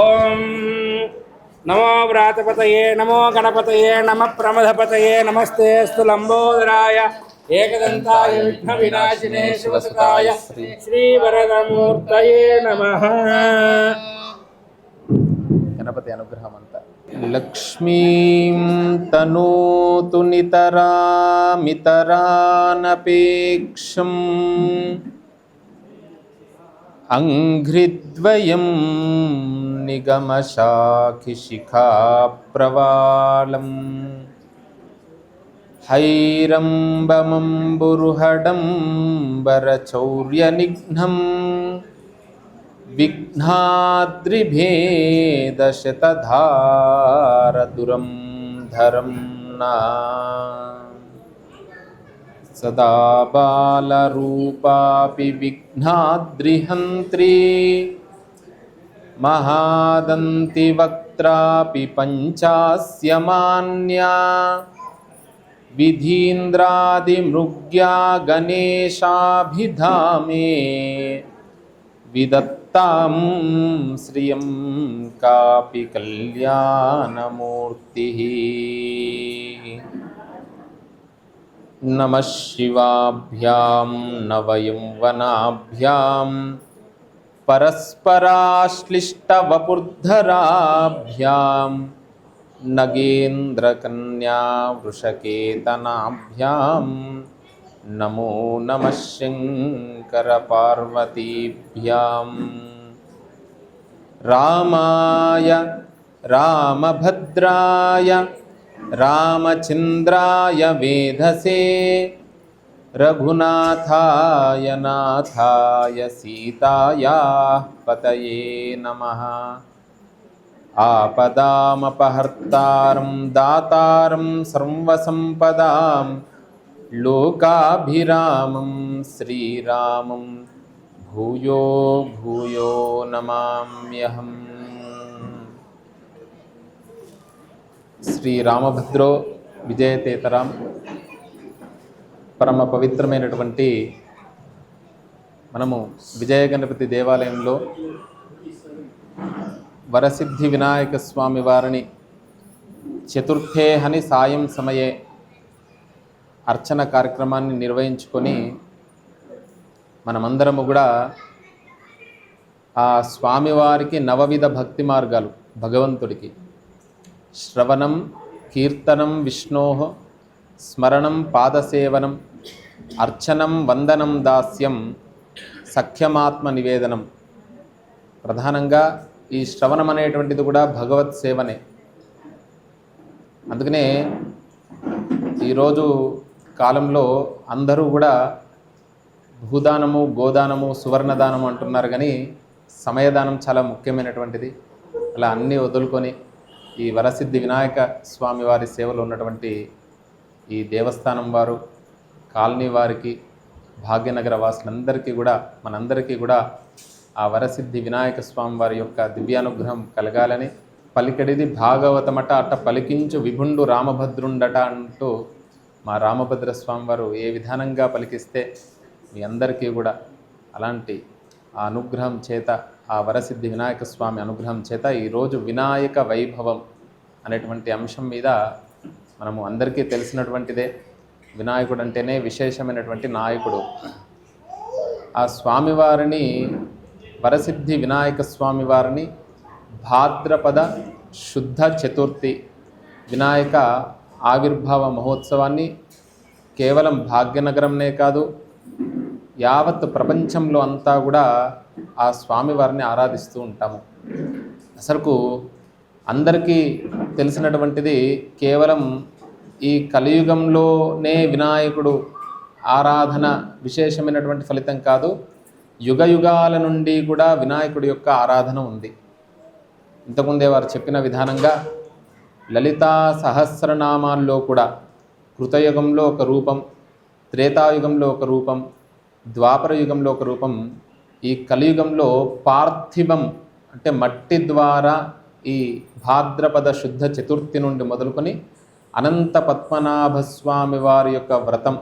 ఓం నమో వ్రాతపతయే నమో గణపతయే నమ ప్రమథపతయే నమస్తేస్తు లంబోదరాయ ఏకదంతాయ విఘ్న వినాశినే శివసుతాయ శ్రీవరదమూర్తయే నమః. గణపతి అనుగ్రహం అంతా. లక్ష్మీం తనోతు నితరామితరానపేక్షం అంఘ్రిద్వయం నిగమశాఖిశిఖా ప్రవాళం హైరంబమంబురుహడంబరచౌర్యనిఘ్నం విఘ్నాద్రిభేదశతధారదురం ధరం నా సదా బాలరూపాపి విఘ్నాద్రిహంత్రీ మహాదంతి వక్త్రాపి పంచాస్యమాన్యా విధీంద్రాదిమృగ్యా గణేశాభిధామే విదత్తాం శ్రియం కాపి కళ్యాణమూర్తి. నమః శివాభ్యాం నవయౌవనాభ్యాం పరస్పరాశ్లిష్టవపుర్ధరాభ్యాం నగేంద్రకన్యా వృషకేతనాభ్యాం నమో నమః శంకర పార్వతీభ్యాం. రామాయ రామభద్రాయ రామచంద్రాయ వేధసే రఘునాథాయ నాథాయ సీతాయాః పతయే నమః. ఆపదామపహర్తారం దాతారం సర్వసంపదాం లోకాభిరామం శ్రీరామం భూయో భూయో నమామ్యహం. శ్రీరామభద్రో విజయతేతరాం. పరమ పవిత్రమైనటువంటి మనము విజయ గణపతి దేవాలయంలో వరసిద్ధి వినాయక స్వామి వారిని చతుర్థేహని సాయం సమయే అర్చన కార్యక్రమాన్ని నిర్వహించుకొని మనమందరము కూడా ఆ స్వామివారికి నవవిధ భక్తి మార్గాలు భగవంతుడికి శ్రవణం కీర్తనం విష్ణోః స్మరణం పాదసేవనం అర్చనం వందనం దాస్యం సఖ్యమాత్మ నివేదనం. ప్రధానంగా ఈ శ్రవణం అనేటువంటిది కూడా భగవత్ సేవనే. అందుకనే ఈరోజు కాలంలో అందరూ కూడా భూదానము గోదానము సువర్ణదానము అంటున్నారు, కానీ సమయదానం చాలా ముఖ్యమైనటువంటిది. అలా అన్నీ వదులుకొని ఈ వరసిద్ధి వినాయక స్వామి వారి సేవలో ఉన్నటువంటి ఈ దేవస్థానం వారు, కాలనీ వారికి, భాగ్యనగర వాసులందరికీ కూడా మనందరికీ కూడా ఆ వరసిద్ధి వినాయక స్వామి వారి యొక్క దివ్యానుగ్రహం కలగాలని, పలికడిది భాగవతమట అట్ట పలికించు విభుండు రామభద్రుండట అంటూ మా రామభద్ర స్వామి వారు ఏ విధానంగా పలికిస్తే మీ అందరికీ కూడా అలాంటి ఆ అనుగ్రహం చేత, ఆ వరసిద్ధి వినాయక స్వామి అనుగ్రహం చేత ఈరోజు వినాయక వైభవం అనేటువంటి అంశం మీద మనము అందరికీ తెలిసినటువంటిదే. వినాయకుడు అంటేనే విశేషమైనటువంటి నాయకుడు. ఆ స్వామివారిని, వరసిద్ధి వినాయక స్వామి వారిని భాద్రపద శుద్ధ చతుర్థి వినాయక ఆవిర్భావ మహోత్సవాన్ని కేవలం భాగ్యనగరంనే కాదు, యావత్ ప్రపంచంలో అంతా కూడా ఆ స్వామివారిని ఆరాధిస్తూ ఉంటాము. అసలుకు అందరికీ తెలిసినటువంటిది కేవలం ఈ కలియుగంలోనే వినాయకుడు ఆరాధన విశేషమైనటువంటి ఫలితం కాదు, యుగ యుగాల నుండి కూడా వినాయకుడి యొక్క ఆరాధన ఉంది. ఇంతకుముందే వారు చెప్పిన విధానంగా లలితా సహస్రనామాల్లో కూడా కృతయుగంలో ఒక రూపం, త్రేతాయుగంలో ఒక రూపం, ద్వాపర యుగంలో ఒక రూపం, ఈ కలియుగంలో పార్థివం అంటే మట్టి ద్వారా ఈ భాద్రపద శుద్ధ చతుర్థి నుండి మొదలుకొని అనంత పద్మనాభస్వామి వారి యొక్క వ్రతం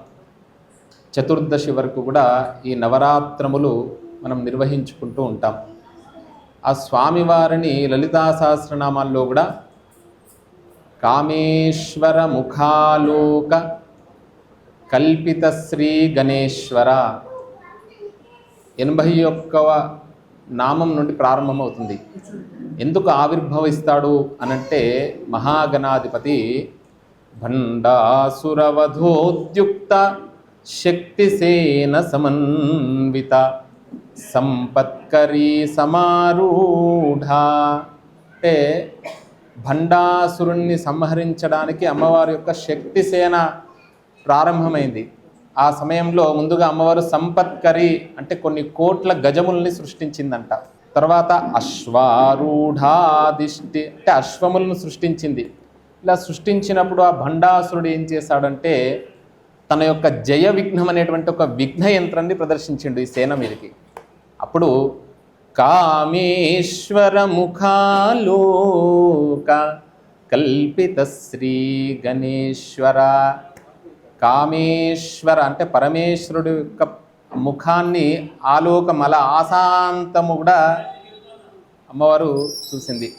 చతుర్దశి వరకు కూడా ఈ నవరాత్రములు మనం నిర్వహించుకుంటూ ఉంటాం. ఆ స్వామివారిని లలితా సహస్రనామాల్లో కూడా కామేశ్వర ముఖాలోక కల్పిత శ్రీ గణేశ్వర 81వ నామం నుండి ప్రారంభమవుతుంది. ఎందుకు ఆవిర్భవిస్తాడు అనంటే మహాగణాధిపతి భండాసురవధోద్యుక్త శక్తిసేన సమన్విత సంపత్కరీ సమారూఢ. అంటే భండాసురుణ్ణి సంహరించడానికి అమ్మవారి యొక్క శక్తిసేన ప్రారంభమైంది. ఆ సమయంలో ముందుగా అమ్మవారు సంపత్కరి అంటే కొన్ని కోట్ల గజముల్ని సృష్టించిందంట. తర్వాత అశ్వారూఢాదిష్టి అంటే అశ్వములను సృష్టించింది. ఇలా సృష్టించినప్పుడు ఆ భండాసురుడు ఏం చేశాడంటే తన యొక్క జయ విఘ్నం అనేటువంటి ఒక విఘ్న యంత్రాన్ని ప్రదర్శించిండు ఈ సేన మీదకి. అప్పుడు కామేశ్వర ముఖాలోక కల్పిత శ్రీ గణేశ్వర. కామేశ్వర అంటే పరమేశ్వరుడు యొక్క ముఖాన్ని ఆలోకమల ఆశాంతము కూడా అమ్మవారు చూసింది.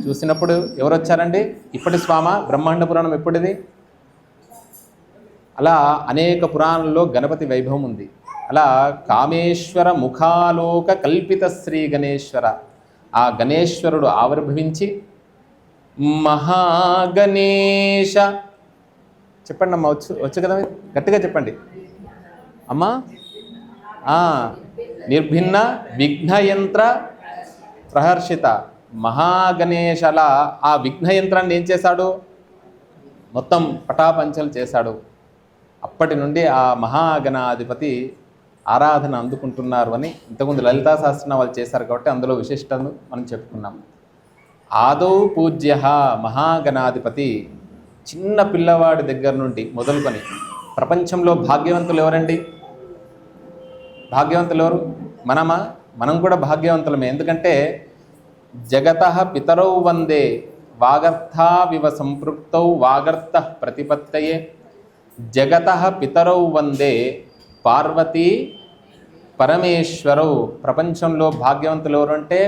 చూసినప్పుడు ఎవరు వచ్చారండి? ఇప్పటి స్వామ బ్రహ్మాండ పురాణం ఎప్పుడిది? అలా అనేక పురాణాల్లో గణపతి వైభవం ఉంది. అలా కామేశ్వర ముఖాలోక కల్పిత శ్రీ గణేశ్వర ఆ గణేశ్వరుడు ఆవిర్భవించి మహాగణేశ చెప్పండి అమ్మ. వచ్చు కదా, గట్టిగా చెప్పండి అమ్మా. నిర్భిన్న విఘ్నయంత్ర ప్రహర్షిత మహాగణేశల ఆ విఘ్నయంత్రాన్ని ఏం చేశాడు? మొత్తం పటాపంచలు చేశాడు. అప్పటి నుండి ఆ మహాగణాధిపతి ఆరాధన అందుకుంటున్నారు అని ఇంతకుముందు లలితా సహస్రనామాలు వాళ్ళు చేశారు కాబట్టి అందులో విశిష్టను మనం చెప్పుకున్నాం. ఆదౌ పూజ్య మహాగణాధిపతి చిన్న పిల్లవాడి దగ్గర నుండి మొదలుకొని ప్రపంచంలో భాగ్యవంతులు ఎవరండి? భాగ్యవంతులు ఎవరు? మనమా? మనం కూడా భాగ్యవంతులమే. ఎందుకంటే జగతః పితరౌ వందే వాగర్థావివ సంపృక్తౌ వాగర్థ ప్రతిపత్తయే. జగతః పితరౌ వందే పార్వతీ పరమేశ్వరౌ. ప్రపంచంలో భాగ్యవంతులు ఎవరు అంటే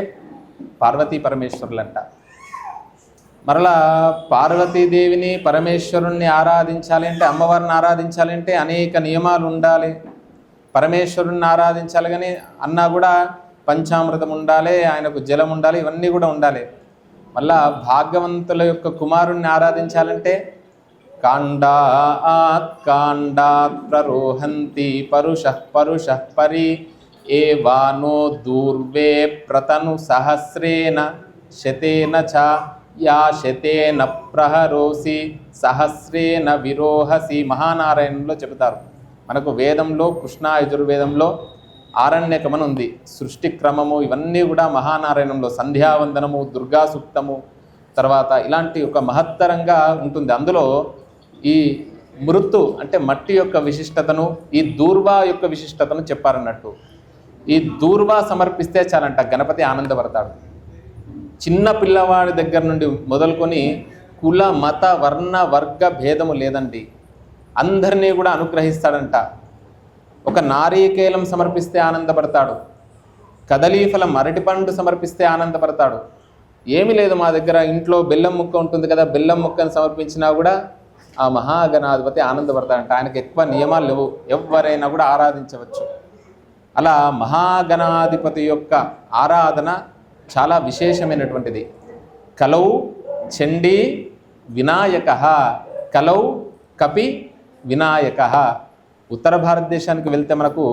పార్వతీ పరమేశ్వరులంట. మరలా పార్వతీదేవిని పరమేశ్వరుణ్ణి ఆరాధించాలి అంటే, అమ్మవారిని ఆరాధించాలి అంటే అనేక నియమాలు ఉండాలి. పరమేశ్వరుణ్ణి ఆరాధించాలి కానీ అన్నా కూడా పంచామృతం ఉండాలి, ఆయనకు జలం ఉండాలి, ఇవన్నీ కూడా ఉండాలి. మళ్ళా భాగ్యవంతుల యొక్క కుమారుణ్ణి ఆరాధించాలంటే కాండాత్ కాండాత్ ప్రరోహంతి పరుషః పరి ఏవానో దూర్వే ప్రతను సహస్రేణ శతేన చ యా శతేన ప్రహరోసి సహస్రేణ విరోహసి. మహానారాయణంలో చెబుతారు. మనకు వేదంలో కృష్ణ యజుర్వేదంలో ఆరణ్యకమని ఉంది. సృష్టి క్రమము ఇవన్నీ కూడా మహానారాయణంలో సంధ్యావందనము, దుర్గా సూక్తము, తర్వాత ఇలాంటి ఒక మహత్తరంగా ఉంటుంది. అందులో ఈ మృత్తు అంటే మట్టి యొక్క విశిష్టతను, ఈ దూర్వా యొక్క విశిష్టతను చెప్పారన్నట్టు. ఈ దూర్వా సమర్పిస్తే చాలంట గణపతి ఆనందపడతాడు. చిన్న పిల్లవాడి దగ్గర నుండి మొదలుకొని కుల మత వర్ణ వర్గ భేదము లేదండి, అందరినీ కూడా అనుగ్రహిస్తాడంట. ఒక నారీకేలం సమర్పిస్తే ఆనందపడతాడు, కదలీఫలం అరటిపండు సమర్పిస్తే ఆనందపడతాడు. ఏమీ లేదు మా దగ్గర, ఇంట్లో బెల్లం ముక్క ఉంటుంది కదా, బెల్లం ముక్కను సమర్పించినా కూడా ఆ మహాగణాధిపతి ఆనందపడతాడంట. ఆయనకు ఎక్కువ నియమాలు లేవు, ఎవరైనా కూడా ఆరాధించవచ్చు. అలా మహాగణాధిపతి యొక్క ఆరాధన చాలా విశేషమైనటువంటిది. కలౌ చండీ వినాయక, కలౌ కపి వినాయక. ఉత్తర భారతదేశానికి వెళ్తే మనకు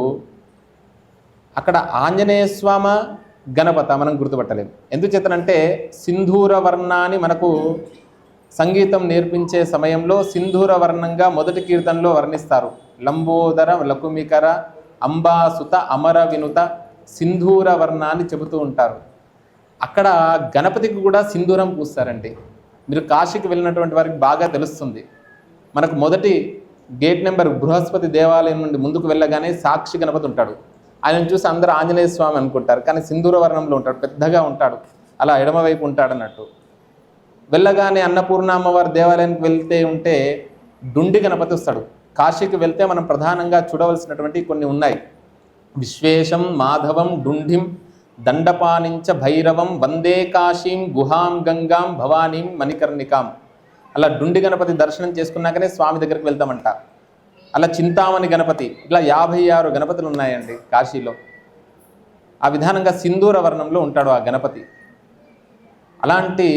అక్కడ ఆంజనేయ స్వామి గణపత మనం గుర్తుపట్టలేము. ఎందుచేతనంటే సింధూర వర్ణాన్ని మనకు సంగీతం నేర్పించే సమయంలో సింధూర వర్ణంగా మొదటి కీర్తనలో వర్ణిస్తారు. లంబోదర లకుమికర అంబాసుత అమర వినుత సింధూర వర్ణాన్ని చెబుతూ ఉంటారు. అక్కడ గణపతికి కూడా సింధూరం పూస్తారండి. మీరు కాశీకి వెళ్ళినటువంటి వారికి బాగా తెలుస్తుంది. మనకు మొదటి గేట్ నెంబర్ బృహస్పతి దేవాలయం నుండి ముందుకు వెళ్ళగానే సాక్షి గణపతి ఉంటాడు. ఆయనను చూసి అందరూ ఆంజనేయ స్వామి అనుకుంటారు, కానీ సింధూర వర్ణంలో ఉంటాడు, పెద్దగా ఉంటాడు, అలా ఎడమవైపు ఉంటాడు అన్నట్టు. వెళ్ళగానే అన్నపూర్ణ అమ్మవారి దేవాలయానికి వెళ్తే ఉంటే డుండి గణపతి వస్తాడు. కాశీకి వెళ్తే మనం ప్రధానంగా చూడవలసినటువంటి కొన్ని ఉన్నాయి. విశ్వేశం మాధవం డుండిం దండపానించ భైరవం వందే కాశీం గుహాం గంగాం భవానీం మణికర్ణికాం. అలా డుండి గణపతి దర్శనం చేసుకున్నాకనే స్వామి దగ్గరికి వెళ్తామంట. అలా చింతామణి గణపతి, ఇట్లా 56 గణపతులు ఉన్నాయండి కాశీలో. ఆ విధానంగా సింధూర వర్ణంలో ఉంటాడు ఆ గణపతి. అలాంటి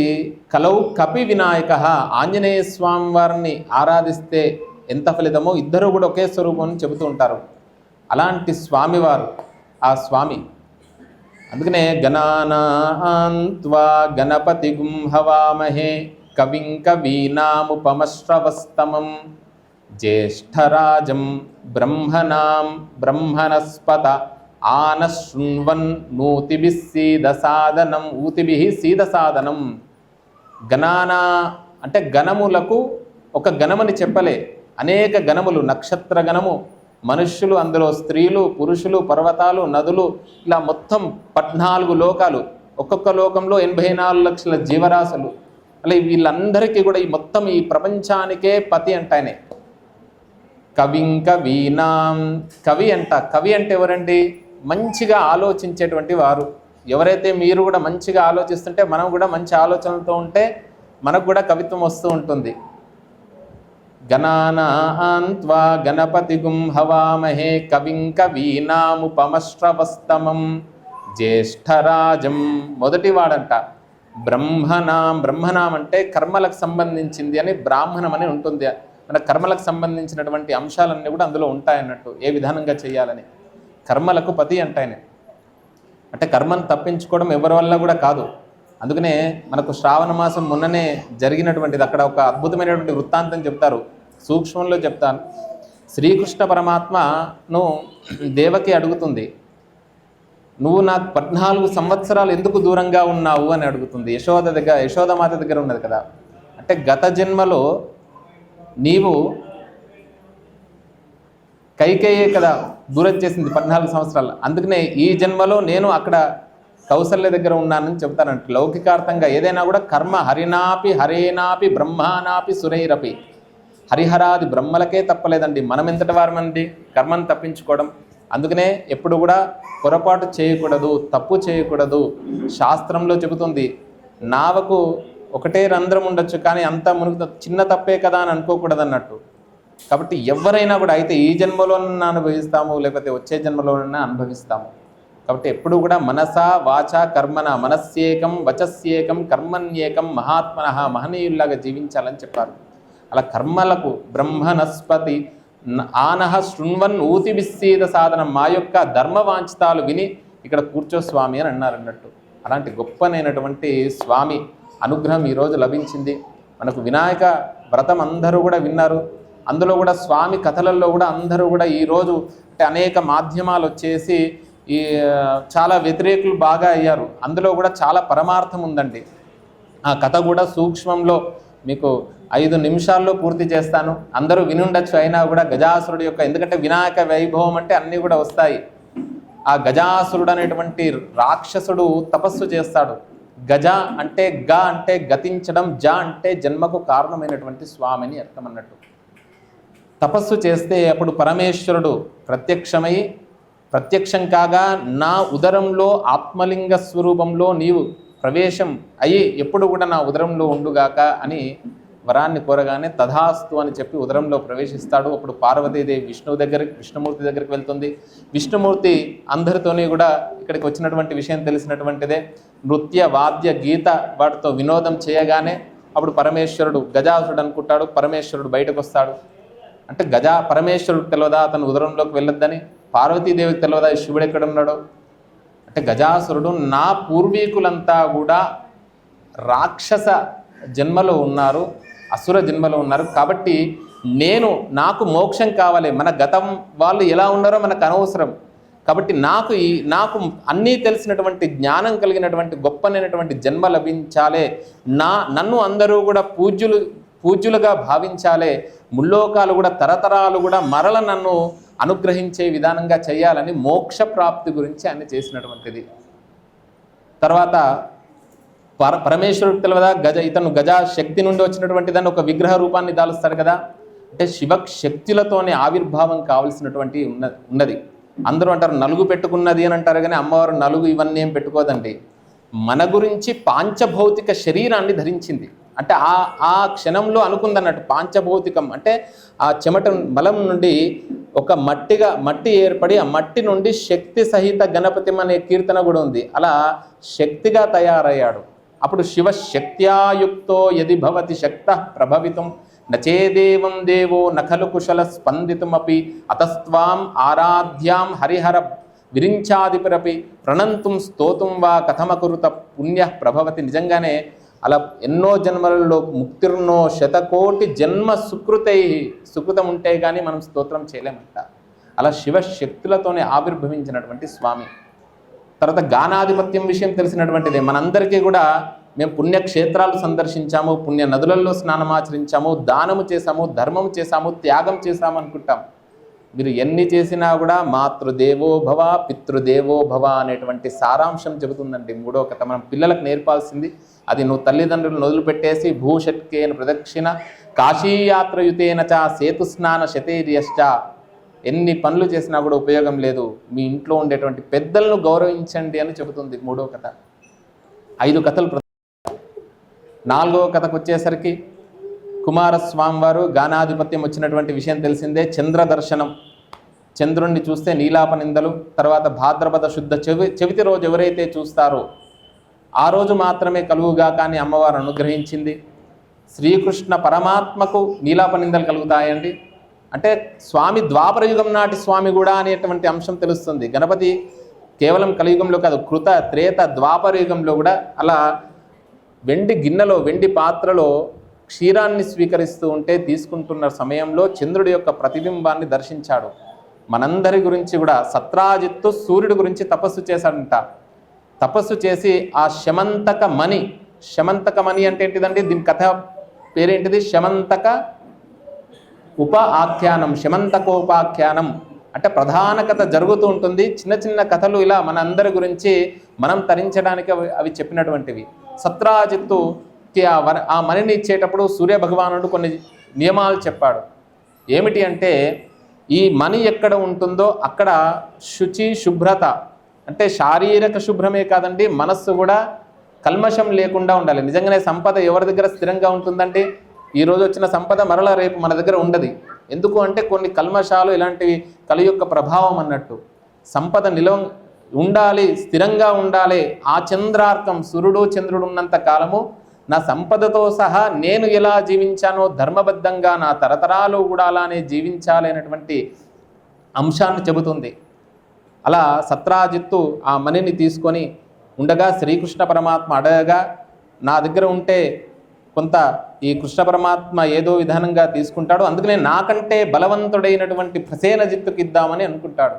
కలౌ కపి వినాయక, ఆంజనేయ స్వామి వారిని ఆరాధిస్తే ఎంత ఫలితమో ఇద్దరు కూడా ఒకే స్వరూపం అని చెబుతూ ఉంటారు. అలాంటి స్వామివారు ఆ స్వామి. అందుకనే గణానాన్త్వా గణపతి గుంహవామహే కవిం కవీనాముపమశ్రవస్తమం జ్యేష్ఠరాజం బ్రహ్మణాం బ్రహ్మణస్పత ఆనశృణ్వన్ నూతిభిః సీదసాదనం. ఊతిభిః సీదసాదనం. గణానా అంటే గణములకు ఒక గణమని చెప్పలే, అనేక గణములు, నక్షత్ర గణము, మనుష్యులు, అందులో స్త్రీలు, పురుషులు, పర్వతాలు, నదులు, ఇలా మొత్తం 14 లోకాలు, ఒక్కొక్క లోకంలో 84 లక్షల జీవరాశులు. అలా వీళ్ళందరికీ కూడా ఈ మొత్తం ఈ ప్రపంచానికే పతి అంటాయనే. కవిం కవీనాం, కవి అంట. కవి అంటే ఎవరండి? మంచిగా ఆలోచించేటువంటి వారు. ఎవరైతే మీరు కూడా మంచిగా ఆలోచిస్తుంటే, మనం కూడా మంచి ఆలోచనలతో ఉంటే మనకు కూడా కవిత్వం వస్తూ ఉంటుంది. గణానాన్త్వా గణపతి గుంహవామహే కవిం కవీనాముపమశ్రవస్తమం జ్యేష్ఠరాజం. మొదటివాడంట బ్రహ్మణాం. బ్రహ్మణాం అంటే కర్మలకు సంబంధించింది అని, బ్రాహ్మణం అని ఉంటుంది. మన కర్మలకు సంబంధించినటువంటి అంశాలన్నీ కూడా అందులో ఉంటాయన్నట్టు, ఏ విధానంగా చేయాలని. కర్మలకు పతి అంటాయన. అంటే కర్మను తప్పించుకోవడం ఎవరి వల్ల కూడా కాదు. అందుకనే మనకు శ్రావణ మాసం మొన్ననే జరిగినటువంటిది, అక్కడ ఒక అద్భుతమైనటువంటి వృత్తాంతం చెప్తారు, సూక్ష్మంలో చెప్తాను. శ్రీకృష్ణ పరమాత్మను దేవకి అడుగుతుంది, నువ్వు నాకు 14 సంవత్సరాలు ఎందుకు దూరంగా ఉన్నావు అని అడుగుతుంది. యశోదమాత దగ్గర ఉన్నది కదా. అంటే గత జన్మలో నీవు కైకేయే కదా దూరం చేసింది 14 సంవత్సరాలు. అందుకనే ఈ జన్మలో నేను అక్కడ కౌసల్య దగ్గర ఉన్నానని చెప్తానంట. లౌకికార్థంగా ఏదైనా కూడా కర్మ హరినాపి హరేనాపి బ్రహ్మానాపి సురైరపి. హరిహరాది బ్రహ్మలకే తప్పలేదండి. మనం ఎంతటి వారమండి కర్మను తప్పించుకోవడం. అందుకనే ఎప్పుడు కూడా పొరపాటు చేయకూడదు, తప్పు చేయకూడదు. శాస్త్రంలో చెబుతుంది, నావకు ఒకటే రంధ్రం ఉండొచ్చు కానీ అంత మునుగు చిన్న తప్పే కదా అని అనుకోకూడదు అన్నట్టు. కాబట్టి ఎవరైనా కూడా అయితే ఈ జన్మలోనన్నా అనుభవిస్తాము, లేకపోతే వచ్చే జన్మలోనన్నా అనుభవిస్తాము. కాబట్టి ఎప్పుడు కూడా మనసా వాచా కర్మన, మనస్యేకం వచస్యేకం కర్మణ్యేకం మహాత్మనః, మహనీయుల్లాగా జీవించాలని చెప్పారు. అలా కర్మలకు బ్రహ్మణస్పతి ఆనహ శృణ్వన్ ఊతిభిస్సీద సాధనం. మా యొక్క ధర్మవాంఛితాలు విని ఇక్కడ కూర్చో స్వామి అని అన్నారు అన్నట్టు. అలాంటి గొప్పనైనటువంటి స్వామి అనుగ్రహం ఈరోజు లభించింది మనకు. వినాయక వ్రతం అందరూ కూడా విన్నారు. అందులో కూడా స్వామి కథలలో కూడా అందరూ కూడా ఈరోజు అంటే అనేక మాధ్యమాలు వచ్చేసి ఈ చాలా వ్యతిరేకులు బాగా అయ్యారు. అందులో కూడా చాలా పరమార్థం ఉందండి. ఆ కథ కూడా సూక్ష్మంలో మీకు 5 నిమిషాల్లో పూర్తి చేస్తాను. అందరూ వినుండొచ్చు, అయినా కూడా గజాసురుడు యొక్క, ఎందుకంటే వినాయక వైభవం అంటే అన్నీ కూడా వస్తాయి. ఆ గజాసురుడు అనేటువంటి రాక్షసుడు తపస్సు చేస్తాడు. గజ అంటే గ అంటే గతించడం, జ అంటే జన్మకు కారణమైనటువంటి స్వామిని అర్థం అన్నట్టు. తపస్సు చేస్తే అప్పుడు పరమేశ్వరుడు ప్రత్యక్షం కాగా నా ఉదరంలో ఆత్మలింగ స్వరూపంలో నీవు ప్రవేశం అయ్యి ఎప్పుడు కూడా నా ఉదరంలో ఉండుగాక అని వరాన్ని కోరగానే తథాస్తు అని చెప్పి ఉదరంలో ప్రవేశిస్తాడు. అప్పుడు పార్వతీదేవి విష్ణుమూర్తి దగ్గరికి వెళ్తుంది. విష్ణుమూర్తి అందరితోని కూడా ఇక్కడికి వచ్చినటువంటి విషయం తెలిసినటువంటిదే. నృత్య వాద్య గీత వాటితో వినోదం చేయగానే అప్పుడు పరమేశ్వరుడు గజాసురుడు అనుకుంటాడు. పరమేశ్వరుడు బయటకు వస్తాడు. అంటే పరమేశ్వరుడికి తెలియదా అతను ఉదరంలోకి వెళ్ళొద్దని? పార్వతీదేవికి తెలియదా శివుడు ఎక్కడ ఉన్నాడో? అంటే గజాసురుడు నా పూర్వీకులంతా కూడా రాక్షస జన్మలో ఉన్నారు, అసుర జన్మలో ఉన్నారు. కాబట్టి నాకు మోక్షం కావాలి. మన గతం వాళ్ళు ఎలా ఉన్నారో మనకు అనవసరం. కాబట్టి నాకు అన్నీ తెలిసినటువంటి జ్ఞానం కలిగినటువంటి గొప్పనైనటువంటి జన్మ లభించాలే. నన్ను అందరూ కూడా పూజ్యులుగా భావించాలే. ముల్లోకాలు కూడా తరతరాలు కూడా మరల నన్ను అనుగ్రహించే విధానంగా చేయాలని మోక్ష ప్రాప్తి గురించి ఆయన చేసినటువంటిది. తర్వాత పరమేశ్వరుడికి తెలియదా ఇతను గజ శక్తి నుండి వచ్చినటువంటి దాన్ని ఒక విగ్రహ రూపాన్ని దాలుస్తాడు కదా. అంటే శివశక్తులతోనే ఆవిర్భావం కావలసినటువంటి ఉన్నది. అందరూ అంటారు నలుగు పెట్టుకున్నది అని అంటారు, కానీ అమ్మవారు నలుగు ఇవన్నీ ఏం పెట్టుకోదండి. మన గురించి పాంచభౌతిక శరీరాన్ని ధరించింది. అంటే ఆ క్షణంలో అనుకుందన్నట్టు. పాంచభౌతికం అంటే ఆ చెమట మలం నుండి ఒక మట్టి ఏర్పడి ఆ మట్టి నుండి శక్తి సహిత గణపతిం అనే కీర్తన కూడా ఉంది. అలా శక్తిగా తయారయ్యాడు. అప్పుడు శివశక్త్యాయుక్తో యది భవతి శక్త ప్రభవితం నచేదేవం దేవో నఖలు కుశల స్పందితుమపి అతస్త్వాం ఆరాధ్యాం హరిహర విరించాదిపిరపి ప్రణంతుం స్తోతుం వా కథమకురుత పుణ్య ప్రభవతి. నిజంగానే అలా ఎన్నో జన్మలలో ముక్తిర్నో శతకోటి జన్మ సుకృతం ఉంటే కానీ మనం స్తోత్రం చేయలేమంట. అలా శివశక్తులతోనే ఆవిర్భవించినటువంటి స్వామి. తర్వాత గానాధిపత్యం విషయం తెలిసినటువంటిదే. మనందరికీ కూడా మేము పుణ్యక్షేత్రాలు సందర్శించాము, పుణ్య నదులలో స్నానమాచరించాము, దానము చేశాము, ధర్మము చేశాము, త్యాగం చేశాము అనుకుంటాం. మీరు ఎన్ని చేసినా కూడా మాతృదేవో భవ పితృదేవో భవ అనేటువంటి సారాంశం చెబుతుందండి మూడో కథ. మనం పిల్లలకు నేర్పాల్సింది అది. నువ్వు తల్లిదండ్రులను వదిలిపెట్టేసి భూషట్కేన ప్రదక్షిణ కాశీయాత్రయుతేన చ సేతుస్నాన శతేర్యశ్చ, ఎన్ని పనులు చేసినా కూడా ఉపయోగం లేదు. మీ ఇంట్లో ఉండేటువంటి పెద్దలను గౌరవించండి అని చెబుతుంది మూడో కథ. 5 కథలు. 4వ కథకు వచ్చేసరికి కుమారస్వామి వారు గానాధిపత్యం వచ్చినటువంటి విషయం తెలిసిందే. చంద్ర దర్శనం, చంద్రుణ్ణి చూస్తే నీలాప నిందలు. తర్వాత భాద్రపద శుద్ధ చవితి రోజు ఎవరైతే చూస్తారో ఆ రోజు మాత్రమే కలుగుగా కానీ అమ్మవారు అనుగ్రహించింది. శ్రీకృష్ణ పరమాత్మకు నీలాప నిందలు కలుగుతాయండి. అంటే స్వామి ద్వాపర యుగం నాటి స్వామి కూడా అనేటువంటి అంశం తెలుస్తుంది. గణపతి కేవలం కలియుగంలో కాదు, కృత త్రేత ద్వాపర యుగంలో కూడా అలా వెండి గిన్నెలో వెండి పాత్రలో క్షీరాన్ని స్వీకరిస్తూ ఉంటే తీసుకుంటున్న సమయంలో చంద్రుడి యొక్క ప్రతిబింబాన్ని దర్శించాడు. మనందరి గురించి కూడా సత్రాజిత్తు సూర్యుడి గురించి తపస్సు చేశాడంట. తపస్సు చేసి ఆ శమంతక మణి అంటే ఏంటిదండి? దీని కథ పేరేంటిది? శమంతక ఉప ఆఖ్యానం, శమంతకోపాఖ్యానం. అంటే ప్రధాన కథ జరుగుతూ ఉంటుంది. చిన్న చిన్న కథలు ఇలా మన అందరి గురించి మనం తరించడానికి అవి చెప్పినటువంటివి. సత్రాజిత్తుకి ఆ మణిని ఇచ్చేటప్పుడు సూర్యభగవానుడు కొన్ని నియమాలు చెప్పాడు. ఏమిటి అంటే, ఈ మణి ఎక్కడ ఉంటుందో అక్కడ శుచి శుభ్రత, అంటే శారీరక శుభ్రమే కాదండి, మనస్సు కూడా కల్మషం లేకుండా ఉండాలి. నిజంగానే సంపద ఎవరి దగ్గర స్థిరంగా ఉంటుందంటే, ఈరోజు వచ్చిన సంపద మరలా రేపు మన దగ్గర ఉండదు. ఎందుకు అంటే కొన్ని కల్మషాలు ఇలాంటివి కలి యొక్క ప్రభావం అన్నట్టు. సంపద ఉండాలి, స్థిరంగా ఉండాలి. ఆ చంద్రార్కం, సూర్యుడు చంద్రుడు ఉన్నంత కాలము నా సంపదతో సహా నేను ఎలా జీవించానో ధర్మబద్ధంగా నా తరతరాలు కూడా అలానే జీవించాలి అనేటువంటి అంశాన్ని చెబుతుంది. అలా సత్రాజిత్తు ఆ మణిని తీసుకొని ఉండగా శ్రీకృష్ణ పరమాత్మ అడగగా, నా దగ్గర ఉంటే కొంత ఈ కృష్ణ పరమాత్మ ఏదో విధానంగా తీసుకుంటాడు, అందుకనే నాకంటే బలవంతుడైనటువంటి ప్రసేనజిత్తుకి ఇద్దామని అనుకుంటాడు.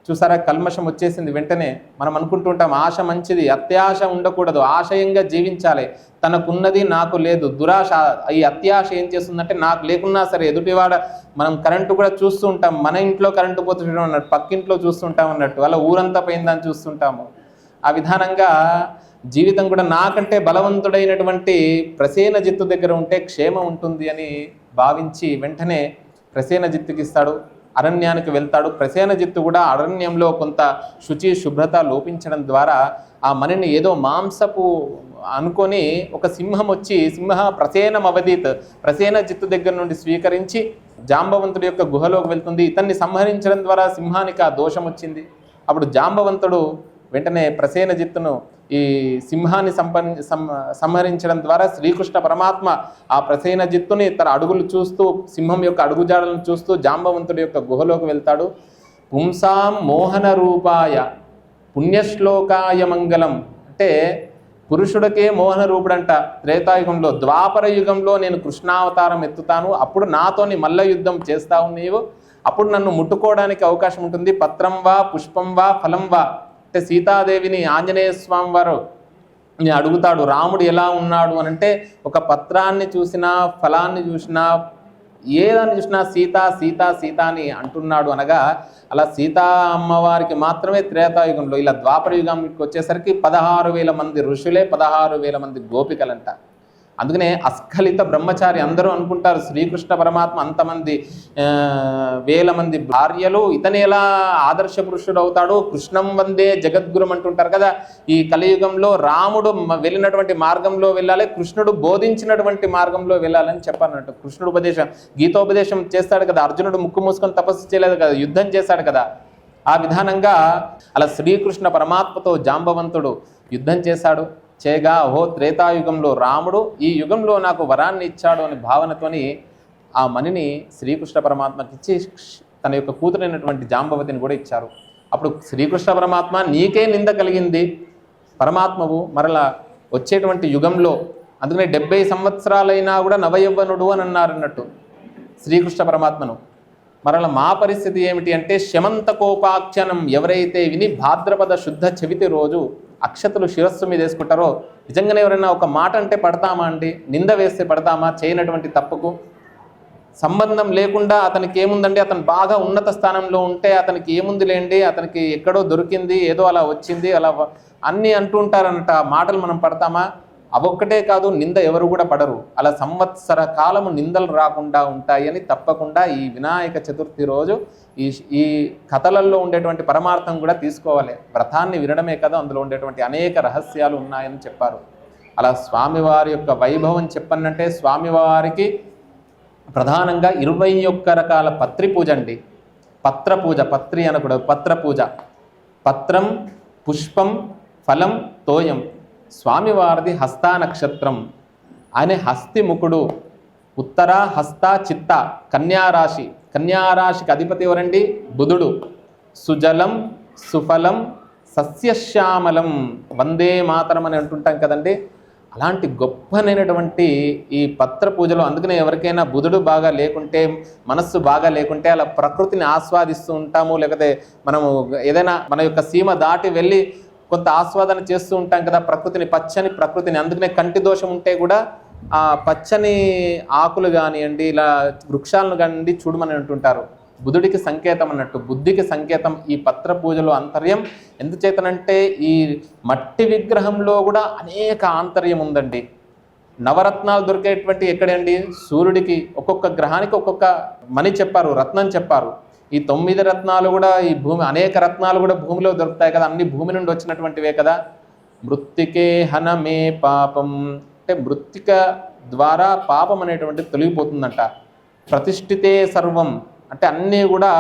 చూసారా, కల్మషం వచ్చేసింది. వెంటనే మనం అనుకుంటుంటాం ఆశ మంచిది, అత్యాశ ఉండకూడదు, ఆశయంగా జీవించాలి. తనకున్నది నాకు లేదు, దురాశ. ఈ అత్యాశ ఏం చేస్తుందంటే, నాకు లేకున్నా సరే ఎదుటివాడ, మనం కరెంటు కూడా చూస్తూ ఉంటాం, మన ఇంట్లో కరెంటు పోతుంటాం అన్నట్టు, పక్కింట్లో చూస్తుంటాం అన్నట్టు, అలా ఊరంతా పోయిందని చూస్తుంటాము. ఆ విధానంగా జీవితం కూడా నాకంటే బలవంతుడైనటువంటి ప్రసేనజిత్తు దగ్గర ఉంటే క్షేమం ఉంటుంది అని భావించి వెంటనే ప్రసేనజిత్తుకి ఇస్తాడు. అరణ్యానికి వెళ్తాడు. ప్రసేనజిత్తు కూడా అరణ్యంలో కొంత శుచి శుభ్రత లోపించడం ద్వారా ఆ మణిని ఏదో మాంసపు అనుకొని ఒక సింహం వచ్చి ప్రసేనం అవధీత్, ప్రసేనజిత్తు దగ్గర నుండి స్వీకరించి జాంబవంతుడి యొక్క గుహలోకి వెళ్తుంది. ఇతన్ని సంహరించడం ద్వారా సింహానికి ఆ దోషం వచ్చింది. అప్పుడు జాంబవంతుడు వెంటనే ప్రసేనజిత్తును ఈ సింహాన్ని సంహరించడం ద్వారా శ్రీకృష్ణ పరమాత్మ ఆ ప్రసేనజిత్తుని తన అడుగులు చూస్తూ, సింహం యొక్క అడుగుజాడలను చూస్తూ జాంబవంతుడి యొక్క గుహలోకి వెళ్తాడు. పుంసాం మోహన రూపాయ పుణ్యశ్లోకాయ మంగళం. అంటే పురుషుడికే మోహన రూపుడంట త్రేతాయుగంలో. ద్వాపర యుగంలో నేను కృష్ణావతారం ఎత్తుతాను, అప్పుడు నాతోని మల్ల యుద్ధం చేస్తావు నీవు, అప్పుడు నన్ను ముట్టుకోవడానికి అవకాశం ఉంటుంది. పత్రం వా పుష్పం వా ఫలం వా, అంటే సీతాదేవిని ఆంజనేయ స్వామి వారు అడుగుతాడు, రాముడు ఎలా ఉన్నాడు అని. అంటే ఒక పత్రాన్ని చూసినా, ఫలాన్ని చూసినా, ఏదాన్ని చూసినా సీత సీత సీత అని అంటున్నాడు అనగా, అలా సీతా అమ్మవారికి మాత్రమే త్రేతాయుగంలో. ఇలా ద్వాపర యుగానికి వచ్చేసరికి 16,000 మంది ఋషులే 16,000 మంది గోపికలంట. అందుకనే అస్ఖలిత బ్రహ్మచారి అందరూ అనుకుంటారు శ్రీకృష్ణ పరమాత్మ అంతమంది వేల మంది భార్యలు, ఇతను ఎలా ఆదర్శ పురుషుడు అవుతాడు, కృష్ణం వందే జగద్గురం అంటుంటారు కదా. ఈ కలియుగంలో రాముడు వెళ్ళినటువంటి మార్గంలో వెళ్ళాలి, కృష్ణుడు బోధించినటువంటి మార్గంలో వెళ్ళాలని చెప్పాలన్నట్టు. కృష్ణుడు ఉపదేశం గీతోపదేశం చేస్తాడు కదా, అర్జునుడు ముక్కు మూసుకొని తపస్సు చేయలేదు కదా, యుద్ధం చేశాడు కదా. ఆ విధానంగా అలా శ్రీకృష్ణ పరమాత్మతో జాంబవంతుడు యుద్ధం చేశాడు. చేయగా ఓహో త్రేతాయుగంలో రాముడు ఈ యుగంలో నాకు వరాన్ని ఇచ్చాడు అనే భావనతోని ఆ మణిని శ్రీకృష్ణ పరమాత్మకి ఇచ్చి తన యొక్క కూతురైనటువంటి జాంబవతిని కూడా ఇచ్చారు. అప్పుడు శ్రీకృష్ణ పరమాత్మ నీకే నింద కలిగింది, పరమాత్మవు మరలా వచ్చేటువంటి యుగంలో, అందుకనే 70 సంవత్సరాలైనా కూడా నవయవ్వనుడు అని అన్నారన్నట్టు శ్రీకృష్ణ పరమాత్మను. మరలా మా పరిస్థితి ఏమిటి అంటే శమంతకోపాఖ్యానం ఎవరైతే విని భాద్రపద శుద్ధ చవితి రోజు అక్షతలు శిరస్సు మీద వేసుకుంటారో, నిజంగానే ఎవరైనా ఒక మాట అంటే పడతామా అండి? నింద వేస్తే పడతామా? చేయనటువంటి తప్పుకు సంబంధం లేకుండా అతనికి ఏముందండి, అతను బాగా ఉన్నత స్థానంలో ఉంటే అతనికి ఏముంది లేండి, అతనికి ఎక్కడో దొరికింది, ఏదో అలా వచ్చింది, అలా అన్నీ అంటూ ఉంటారన్నట్టు. ఆ మాటలు మనం పడతామా? అవొక్కటే కాదు, నింద ఎవరు కూడా పడరు. అలా సంవత్సర కాలము నిందలు రాకుండా ఉంటాయని తప్పకుండా ఈ వినాయక చతుర్థి రోజు ఈ కథలలో ఉండేటువంటి పరమార్థం కూడా తీసుకోవాలి. వ్రతాన్ని వినడమే కదా, అందులో ఉండేటువంటి అనేక రహస్యాలు ఉన్నాయని చెప్పారు. అలా స్వామివారి యొక్క వైభవం చెప్పనంటే స్వామివారికి ప్రధానంగా 21 రకాల పత్రి పూజ అండి. పత్ర పూజ, పత్రి అనకూడదు, పత్ర పూజ. పత్రం, పుష్పం, ఫలం, తోయం. స్వామివారిది హస్తా నక్షత్రం. ఆయన హస్తిముఖుడు. ఉత్తర హస్త చిత్త కన్యారాశి. కన్యారాశికి అధిపతి ఎవరండి? బుధుడు. సుజలం సుఫలం సస్యశ్యామలం వందే మాతరం అని అంటుంటాం కదండి. అలాంటి గొప్పనైనటువంటి ఈ పత్ర పూజలో, అందుకనే ఎవరికైనా బుధుడు బాగా లేకుంటే, మనస్సు బాగా లేకుంటే అలా ప్రకృతిని ఆస్వాదిస్తూ ఉంటాము. లేకపోతే మనము ఏదైనా మన యొక్క సీమ దాటి వెళ్ళి కొంత ఆస్వాదన చేస్తూ ఉంటాం కదా ప్రకృతిని, పచ్చని ప్రకృతిని. అందుకనే కంటి దోషం ఉంటే కూడా ఆ పచ్చని ఆకులు కానివ్వండి, ఇలా వృక్షాలను కానివ్వండి చూడమని అంటుంటారు. బుధుడికి సంకేతం అన్నట్టు, బుద్ధికి సంకేతం ఈ పత్ర పూజలో అంతర్యం. ఎందుచేతనంటే ఈ మట్టి విగ్రహంలో కూడా అనేక ఆంతర్యం ఉందండి. నవరత్నాలు దొరికేటువంటి ఎక్కడండి? సూర్యుడికి ఒక్కొక్క గ్రహానికి ఒక్కొక్క మణి చెప్పారు, రత్నం చెప్పారు. ఈ 9 రత్నాలు కూడా ఈ భూమి, అనేక రత్నాలు కూడా భూమిలో దొరుకుతాయి కదా, అన్ని భూమి నుండి వచ్చినటువంటివే కదా. మృత్తికే హనమే పాపం అంటే మృత్తిక ద్వారా పాపం అనేటువంటిది తొలగిపోతుందంట. ప్రతిష్ఠితే సర్వం అంటే అన్నీ కూడా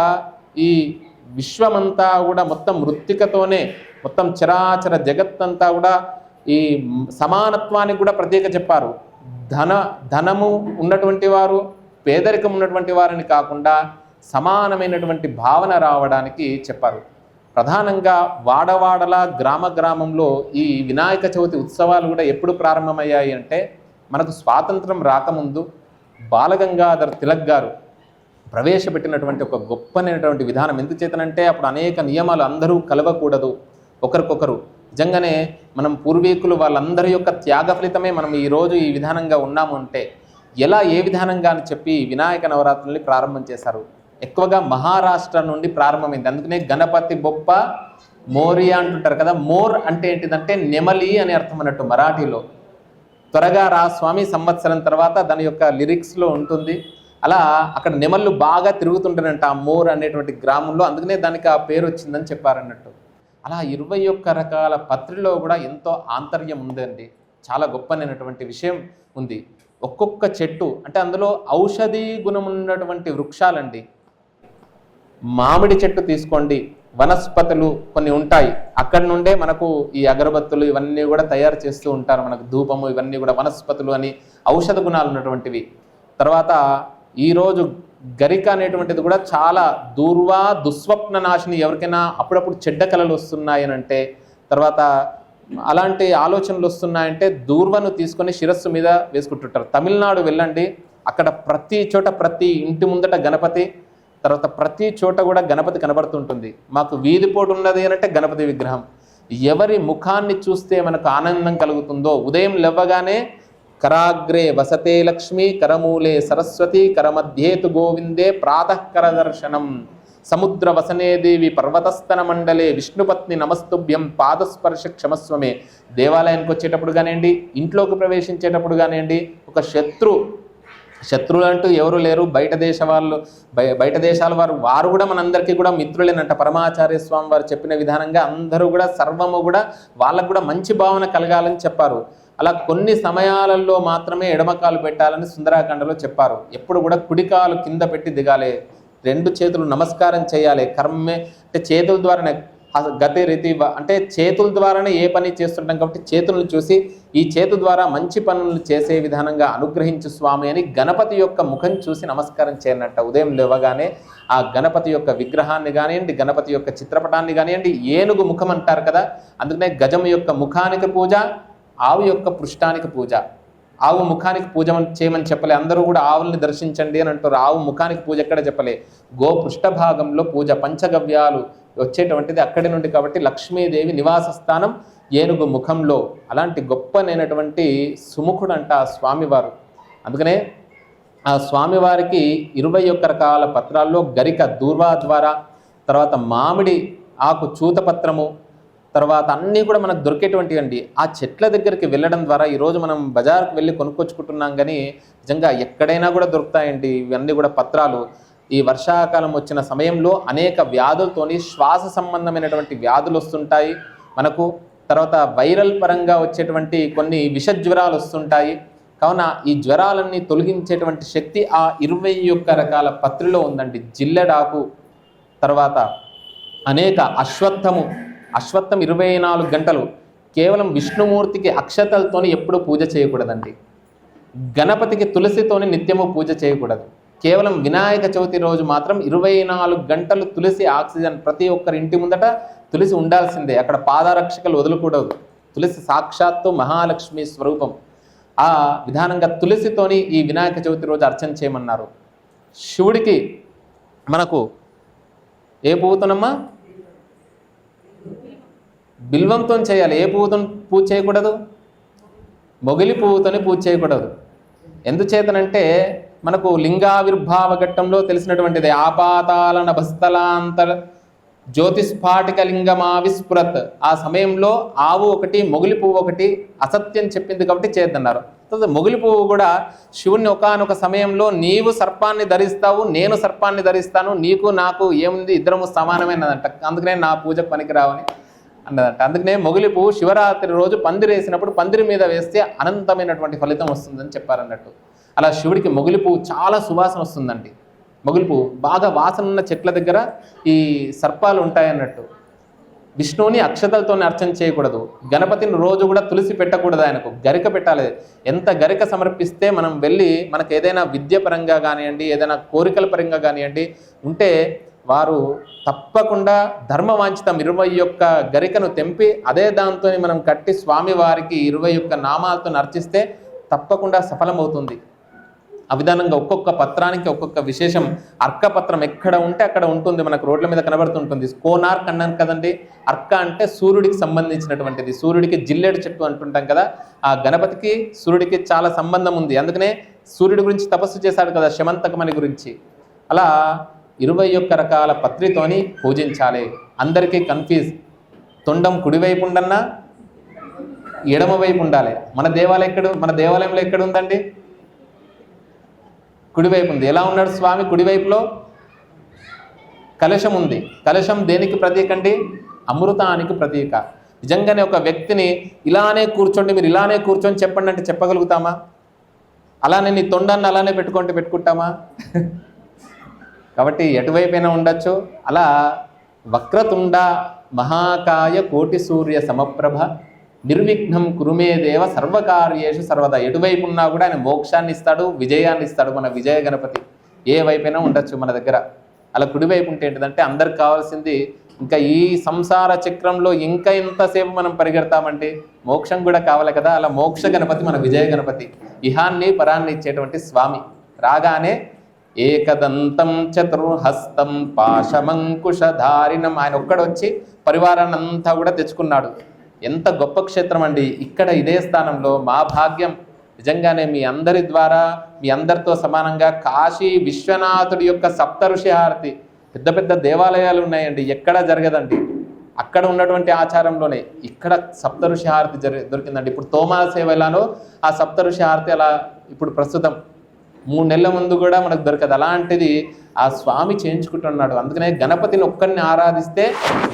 ఈ విశ్వమంతా కూడా మొత్తం మృత్తికతోనే, మొత్తం చరాచర జగత్తంతా కూడా ఈ సమానత్వానికి కూడా ప్రత్యేక చెప్పారు. ధనము ఉన్నటువంటి వారు, పేదరికం ఉన్నటువంటి వారిని కాకుండా సమానమైనటువంటి భావన రావడానికి చెప్పారు. ప్రధానంగా వాడవాడల గ్రామ గ్రామంలో ఈ వినాయక చవితి ఉత్సవాలు కూడా ఎప్పుడు ప్రారంభమయ్యాయి అంటే మనకు స్వాతంత్రం రాకముందు బాలగంగాధర్ తిలక్ గారు ప్రవేశపెట్టినటువంటి ఒక గొప్పనైనటువంటి విధానం. ఎందుచేతనంటే అప్పుడు అనేక నియమాలు, అందరూ కలవకూడదు ఒకరికొకరు. నిజంగానే మనం పూర్వీకులు వాళ్ళందరి యొక్క త్యాగ ఫలితమే మనం ఈరోజు ఈ విధానంగా ఉన్నాము అంటే ఎలా, ఏ విధానంగా అని చెప్పి వినాయక నవరాత్రుల్ని ప్రారంభం చేశారు. ఎక్కువగా మహారాష్ట్ర నుండి ప్రారంభమైంది. అందుకనే గణపతి బొప్ప మోరియా అంటుంటారు కదా. మోర్ అంటే ఏంటిదంటే నెమలి అని అర్థం అన్నట్టు మరాఠీలో. త్వరగా రా స్వామి సంవత్సరం తర్వాత దాని యొక్క లిరిక్స్లో ఉంటుంది. అలా అక్కడ నెమళ్ళు బాగా తిరుగుతుంటారంట ఆ మోర్ అనేటువంటి గ్రామంలో, అందుకనే దానికి ఆ పేరు వచ్చిందని చెప్పారన్నట్టు. అలా 21 రకాల పత్రిలో కూడా ఎంతో ఆంతర్యం ఉందండి. చాలా గొప్పనైనటువంటి విషయం ఉంది. ఒక్కొక్క చెట్టు అంటే అందులో ఔషధీ గుణం ఉన్నటువంటి వృక్షాలండి. మామిడి చెట్టు తీసుకోండి, వనస్పతులు కొన్ని ఉంటాయి. అక్కడి నుండే మనకు ఈ అగరబత్తులు ఇవన్నీ కూడా తయారు చేస్తూ ఉంటారు. మనకు ధూపము ఇవన్నీ కూడా వనస్పతులు అని ఔషధ గుణాలు ఉన్నటువంటివి. తర్వాత ఈరోజు గరిక అనేటువంటిది కూడా చాలా దుస్వప్న నాశిని. ఎవరికైనా అప్పుడప్పుడు చెడ్డ కళలు వస్తున్నాయని అంటే, తర్వాత అలాంటి ఆలోచనలు వస్తున్నాయంటే దూర్వను తీసుకొని శిరస్సు మీద వేసుకుంటుంటారు. తమిళనాడు వెళ్ళండి, అక్కడ ప్రతి చోట, ప్రతి ఇంటి ముందట గణపతి, తర్వాత ప్రతి చోట కూడా గణపతి కనబడుతుంటుంది. మాకు వీధిపోటు ఉన్నది అంటే గణపతి విగ్రహం. ఎవరి ముఖాన్ని చూస్తే మనకు ఆనందం కలుగుతుందో, ఉదయం లేవగానే కరాగ్రే వసతే లక్ష్మి, కరమూలే సరస్వతి, కరమధ్యేతు గోవిందే ప్రాతఃకర దర్శనం. సముద్ర వసనే దేవి పర్వతస్తన మండలే విష్ణుపత్ని నమస్తుభ్యం పాదస్పర్శ క్షమస్వమే. దేవాలయానికి వచ్చేటప్పుడు కానివ్వండి, ఇంట్లోకి ప్రవేశించేటప్పుడు కానివ్వండి, ఒక శత్రువులు అంటూ ఎవరు లేరు. బయట దేశాల వారు కూడా మనందరికీ కూడా మిత్రులేనంట. పరమాచార్య స్వామి వారు చెప్పిన విధానంగా అందరూ కూడా సర్వము కూడా వాళ్ళకు కూడా మంచి భావన కలగాలని చెప్పారు. అలా కొన్ని సమయాలలో మాత్రమే ఎడమకాలు పెట్టాలని సుందరాకాండలో చెప్పారు. ఎప్పుడు కూడా కుడికాలు కింద పెట్టి దిగాలి, 2 చేతులు నమస్కారం చేయాలి. కర్మే అంటే చేతుల ద్వారానే గతి రీతి అంటే చేతుల ద్వారానే ఏ పని చేస్తుంటాం కాబట్టి చేతులను చూసి ఈ చేతు ద్వారా మంచి పనులు చేసే విధానంగా అనుగ్రహించు స్వామి అని గణపతి యొక్క ముఖం చూసి నమస్కారం చేయనట్ట. ఉదయం లేవగానే ఆ గణపతి యొక్క విగ్రహాన్ని కానివ్వండి, గణపతి యొక్క చిత్రపటాన్ని కానివ్వండి, ఏనుగు ముఖం అంటారు కదా, అందుకనే గజం యొక్క ముఖానికి పూజ, ఆవు యొక్క పృష్ఠానికి పూజ. ఆవు ముఖానికి పూజ చేయమని చెప్పలే, అందరూ కూడా ఆవుల్ని దర్శించండి అని అంటారు. ఆవు ముఖానికి పూజ ఎక్కడ చెప్పలే, గో పృష్ఠభాగంలో పూజ. పంచగవ్యాలు వచ్చేటువంటిది అక్కడి నుండి కాబట్టి లక్ష్మీదేవి నివాస స్థానం ఏనుగు ముఖంలో. అలాంటి గొప్పనైనటువంటి సుముఖుడు అంట ఆ స్వామివారు. అందుకనే ఆ స్వామివారికి 21 రకాల పత్రాల్లో గరిక దూర్వా ద్వారా, తర్వాత మామిడి ఆకు చూతపత్రము, తర్వాత అన్నీ కూడా మనకు దొరికేటువంటివి అండి. ఆ చెట్ల దగ్గరికి వెళ్ళడం ద్వారా ఈరోజు మనం బజార్కి వెళ్ళి కొనుక్కొచ్చుకుంటున్నాం, కానీ నిజంగా ఎక్కడైనా కూడా దొరుకుతాయండి ఇవన్నీ కూడా పత్రాలు. ఈ వర్షాకాలం వచ్చిన సమయంలో అనేక వ్యాధులతోని శ్వాస సంబంధమైనటువంటి వ్యాధులు వస్తుంటాయి మనకు. తర్వాత వైరల్ పరంగా వచ్చేటువంటి కొన్ని విషజ్వరాలు వస్తుంటాయి. కావున ఈ జ్వరాలన్నీ తొలగించేటువంటి శక్తి ఆ 21 రకాల పత్రిలో ఉందండి. జిల్లెడాకు, తర్వాత అనేక అశ్వత్థం 24 గంటలు. కేవలం విష్ణుమూర్తికి అక్షతలతోని ఎప్పుడు పూజ చేయకూడదండి. గణపతికి తులసితోని నిత్యము పూజ చేయకూడదు. కేవలం వినాయక చవితి రోజు మాత్రం 24 గంటలు తులసి ఆక్సిజన్. ప్రతి ఒక్కరి ఇంటి ముందట తులసి ఉండాల్సిందే, అక్కడ పాదరక్షకలు వదలకూడదు. తులసి సాక్షాత్తు మహాలక్ష్మి స్వరూపం. ఆ విధానంగా తులసితోని ఈ వినాయక చవితి రోజు అర్చన చేయమన్నారు. శివుడికి మనకు ఏ పువ్వుతోనమ్మా? బిల్వంతో చేయాలి. ఏ పువ్వుతో పూజ చేయకూడదు? మొగిలి పువ్వుతోని పూజ చేయకూడదు. ఎందుచేతనంటే మనకు లింగావిర్భావ ఘట్టంలో తెలిసినటువంటిది. ఆపాతాల నభస్థలాంతర జ్యోతిస్ఫాటిక లింగమావిస్ఫురత్. ఆ సమయంలో ఆవు ఒకటి, మొగిలి పువ్వు ఒకటి అసత్యం చెప్పింది కాబట్టి చేద్దన్నారు. మొగిలి పువ్వు కూడా శివుణ్ణి ఒకానొక సమయంలో నీవు సర్పాన్ని ధరిస్తావు, నేను సర్పాన్ని ధరిస్తాను, నీకు నాకు ఏముంది, ఇద్దరము సమానమైనదంట, అందుకనే నా పూజకు పనికిరావని అన్నదంట. అందుకనే మొగిలి పువ్వు శివరాత్రి రోజు పందిరి వేసినప్పుడు పందిరి మీద వేస్తే అనంతమైనటువంటి ఫలితం వస్తుందని చెప్పారన్నట్టు. అలా శివుడికి మొగిలి పువ్వు చాలా సువాసన వస్తుందండి. మొగిలి పువ్వు బాగా వాసన ఉన్న చెట్ల దగ్గర ఈ సర్పాలు ఉంటాయన్నట్టు. విష్ణువుని అక్షతలతోనే అర్చన చేయకూడదు. గణపతిని రోజు కూడా తులసి పెట్టకూడదు, ఆయనకు గరిక పెట్టాలి. ఎంత గరిక సమర్పిస్తే మనం వెళ్ళి మనకు ఏదైనా విద్య పరంగా కానివ్వండి, ఏదైనా కోరికల పరంగా కానివ్వండి ఉంటే వారు తప్పకుండా ధర్మవాంఛితం 21 గరికను తెంపి అదే దాంతో మనం కట్టి స్వామివారికి 21 నామాలతో అర్చిస్తే తప్పకుండా సఫలమవుతుంది. ఆ విధానంగా ఒక్కొక్క పత్రానికి ఒక్కొక్క విశేషం. అర్కపత్రం ఎక్కడ ఉంటే అక్కడ ఉంటుంది, మనకు రోడ్ల మీద కనబడుతుంటుంది. కోనార్క్ అన్నాను కదండి. అర్క అంటే సూర్యుడికి సంబంధించినటువంటిది. సూర్యుడికి జిల్లెడు చెట్టు అంటుంటాం కదా, ఆ గణపతికి సూర్యుడికి చాలా సంబంధం ఉంది. అందుకనే సూర్యుడి గురించి తపస్సు చేశాడు కదా, శమంతకమని గురించి. అలా 21 రకాల పత్రితోని పూజించాలి. అందరికీ కన్ఫ్యూజ్. తొండం కుడివైపు ఉండన్నా ఎడమ వైపు ఉండాలి. మన దేవాలయంలో ఎక్కడ ఉందండి? కుడివైపు ఉంది. ఎలా ఉన్నాడు స్వామి? కుడివైపులో కలశం ఉంది. కలశం దేనికి ప్రతీక అండి? అమృతానికి ప్రతీక. నిజంగానే ఒక వ్యక్తిని ఇలానే కూర్చోండి, మీరు ఇలానే కూర్చొని చెప్పండి అంటే చెప్పగలుగుతామా? అలానే నీ తొండాన్ని అలానే పెట్టుకుంటామా? కాబట్టి ఎటువైపైనా ఉండొచ్చు. అలా వక్రతుండ మహాకాయ కోటి సూర్య సమప్రభ నిర్విఘ్నం కురుమే దేవ సర్వకార్యేషు సర్వదా. ఎటువైపు ఉన్నా కూడా ఆయన మోక్షాన్ని ఇస్తాడు, విజయాన్ని ఇస్తాడు. మన విజయ గణపతి ఏ వైపైనా ఉండొచ్చు మన దగ్గర. అలా కుడివైపు ఉంటే ఏంటిదంటే అందరికి కావాల్సింది ఇంకా ఈ సంసార చక్రంలో ఇంకా ఎంతసేపు మనం పరిగెడతామంటే మోక్షం కూడా కావాలి కదా. అలా మోక్ష గణపతి మన విజయ గణపతి, ఇహాన్ని పరాన్ని ఇచ్చేటువంటి స్వామి. రాగానే ఏకదంతం చతుర్హస్తం పాశమంకుశధారిణం, ఆయన ఒక్కడొచ్చి పరివారాన్ని అంతా కూడా తెచ్చుకున్నాడు. ఎంత గొప్ప క్షేత్రం అండి. ఇక్కడ ఇదే స్థానంలో మా భాగ్యం. నిజంగానే మీ అందరి ద్వారా, మీ అందరితో సమానంగా కాశీ విశ్వనాథుడి యొక్క సప్త ఋషి హారతి పెద్ద పెద్ద దేవాలయాలు ఉన్నాయండి, ఎక్కడ జరగదండి. అక్కడ ఉన్నటువంటి ఆచారంలోనే ఇక్కడ సప్తఋషి హారతి దొరికిందండి. ఇప్పుడు తోమాల సేవ ఎలానో ఆ సప్తఋషి హారతి అలా ఇప్పుడు ప్రస్తుతం 3 నెలల ముందు కూడా మనకు దొరకదు. అలాంటిది ఆ స్వామి చేయించుకుంటున్నాడు. అందుకనే గణపతిని ఒక్కరిని ఆరాధిస్తే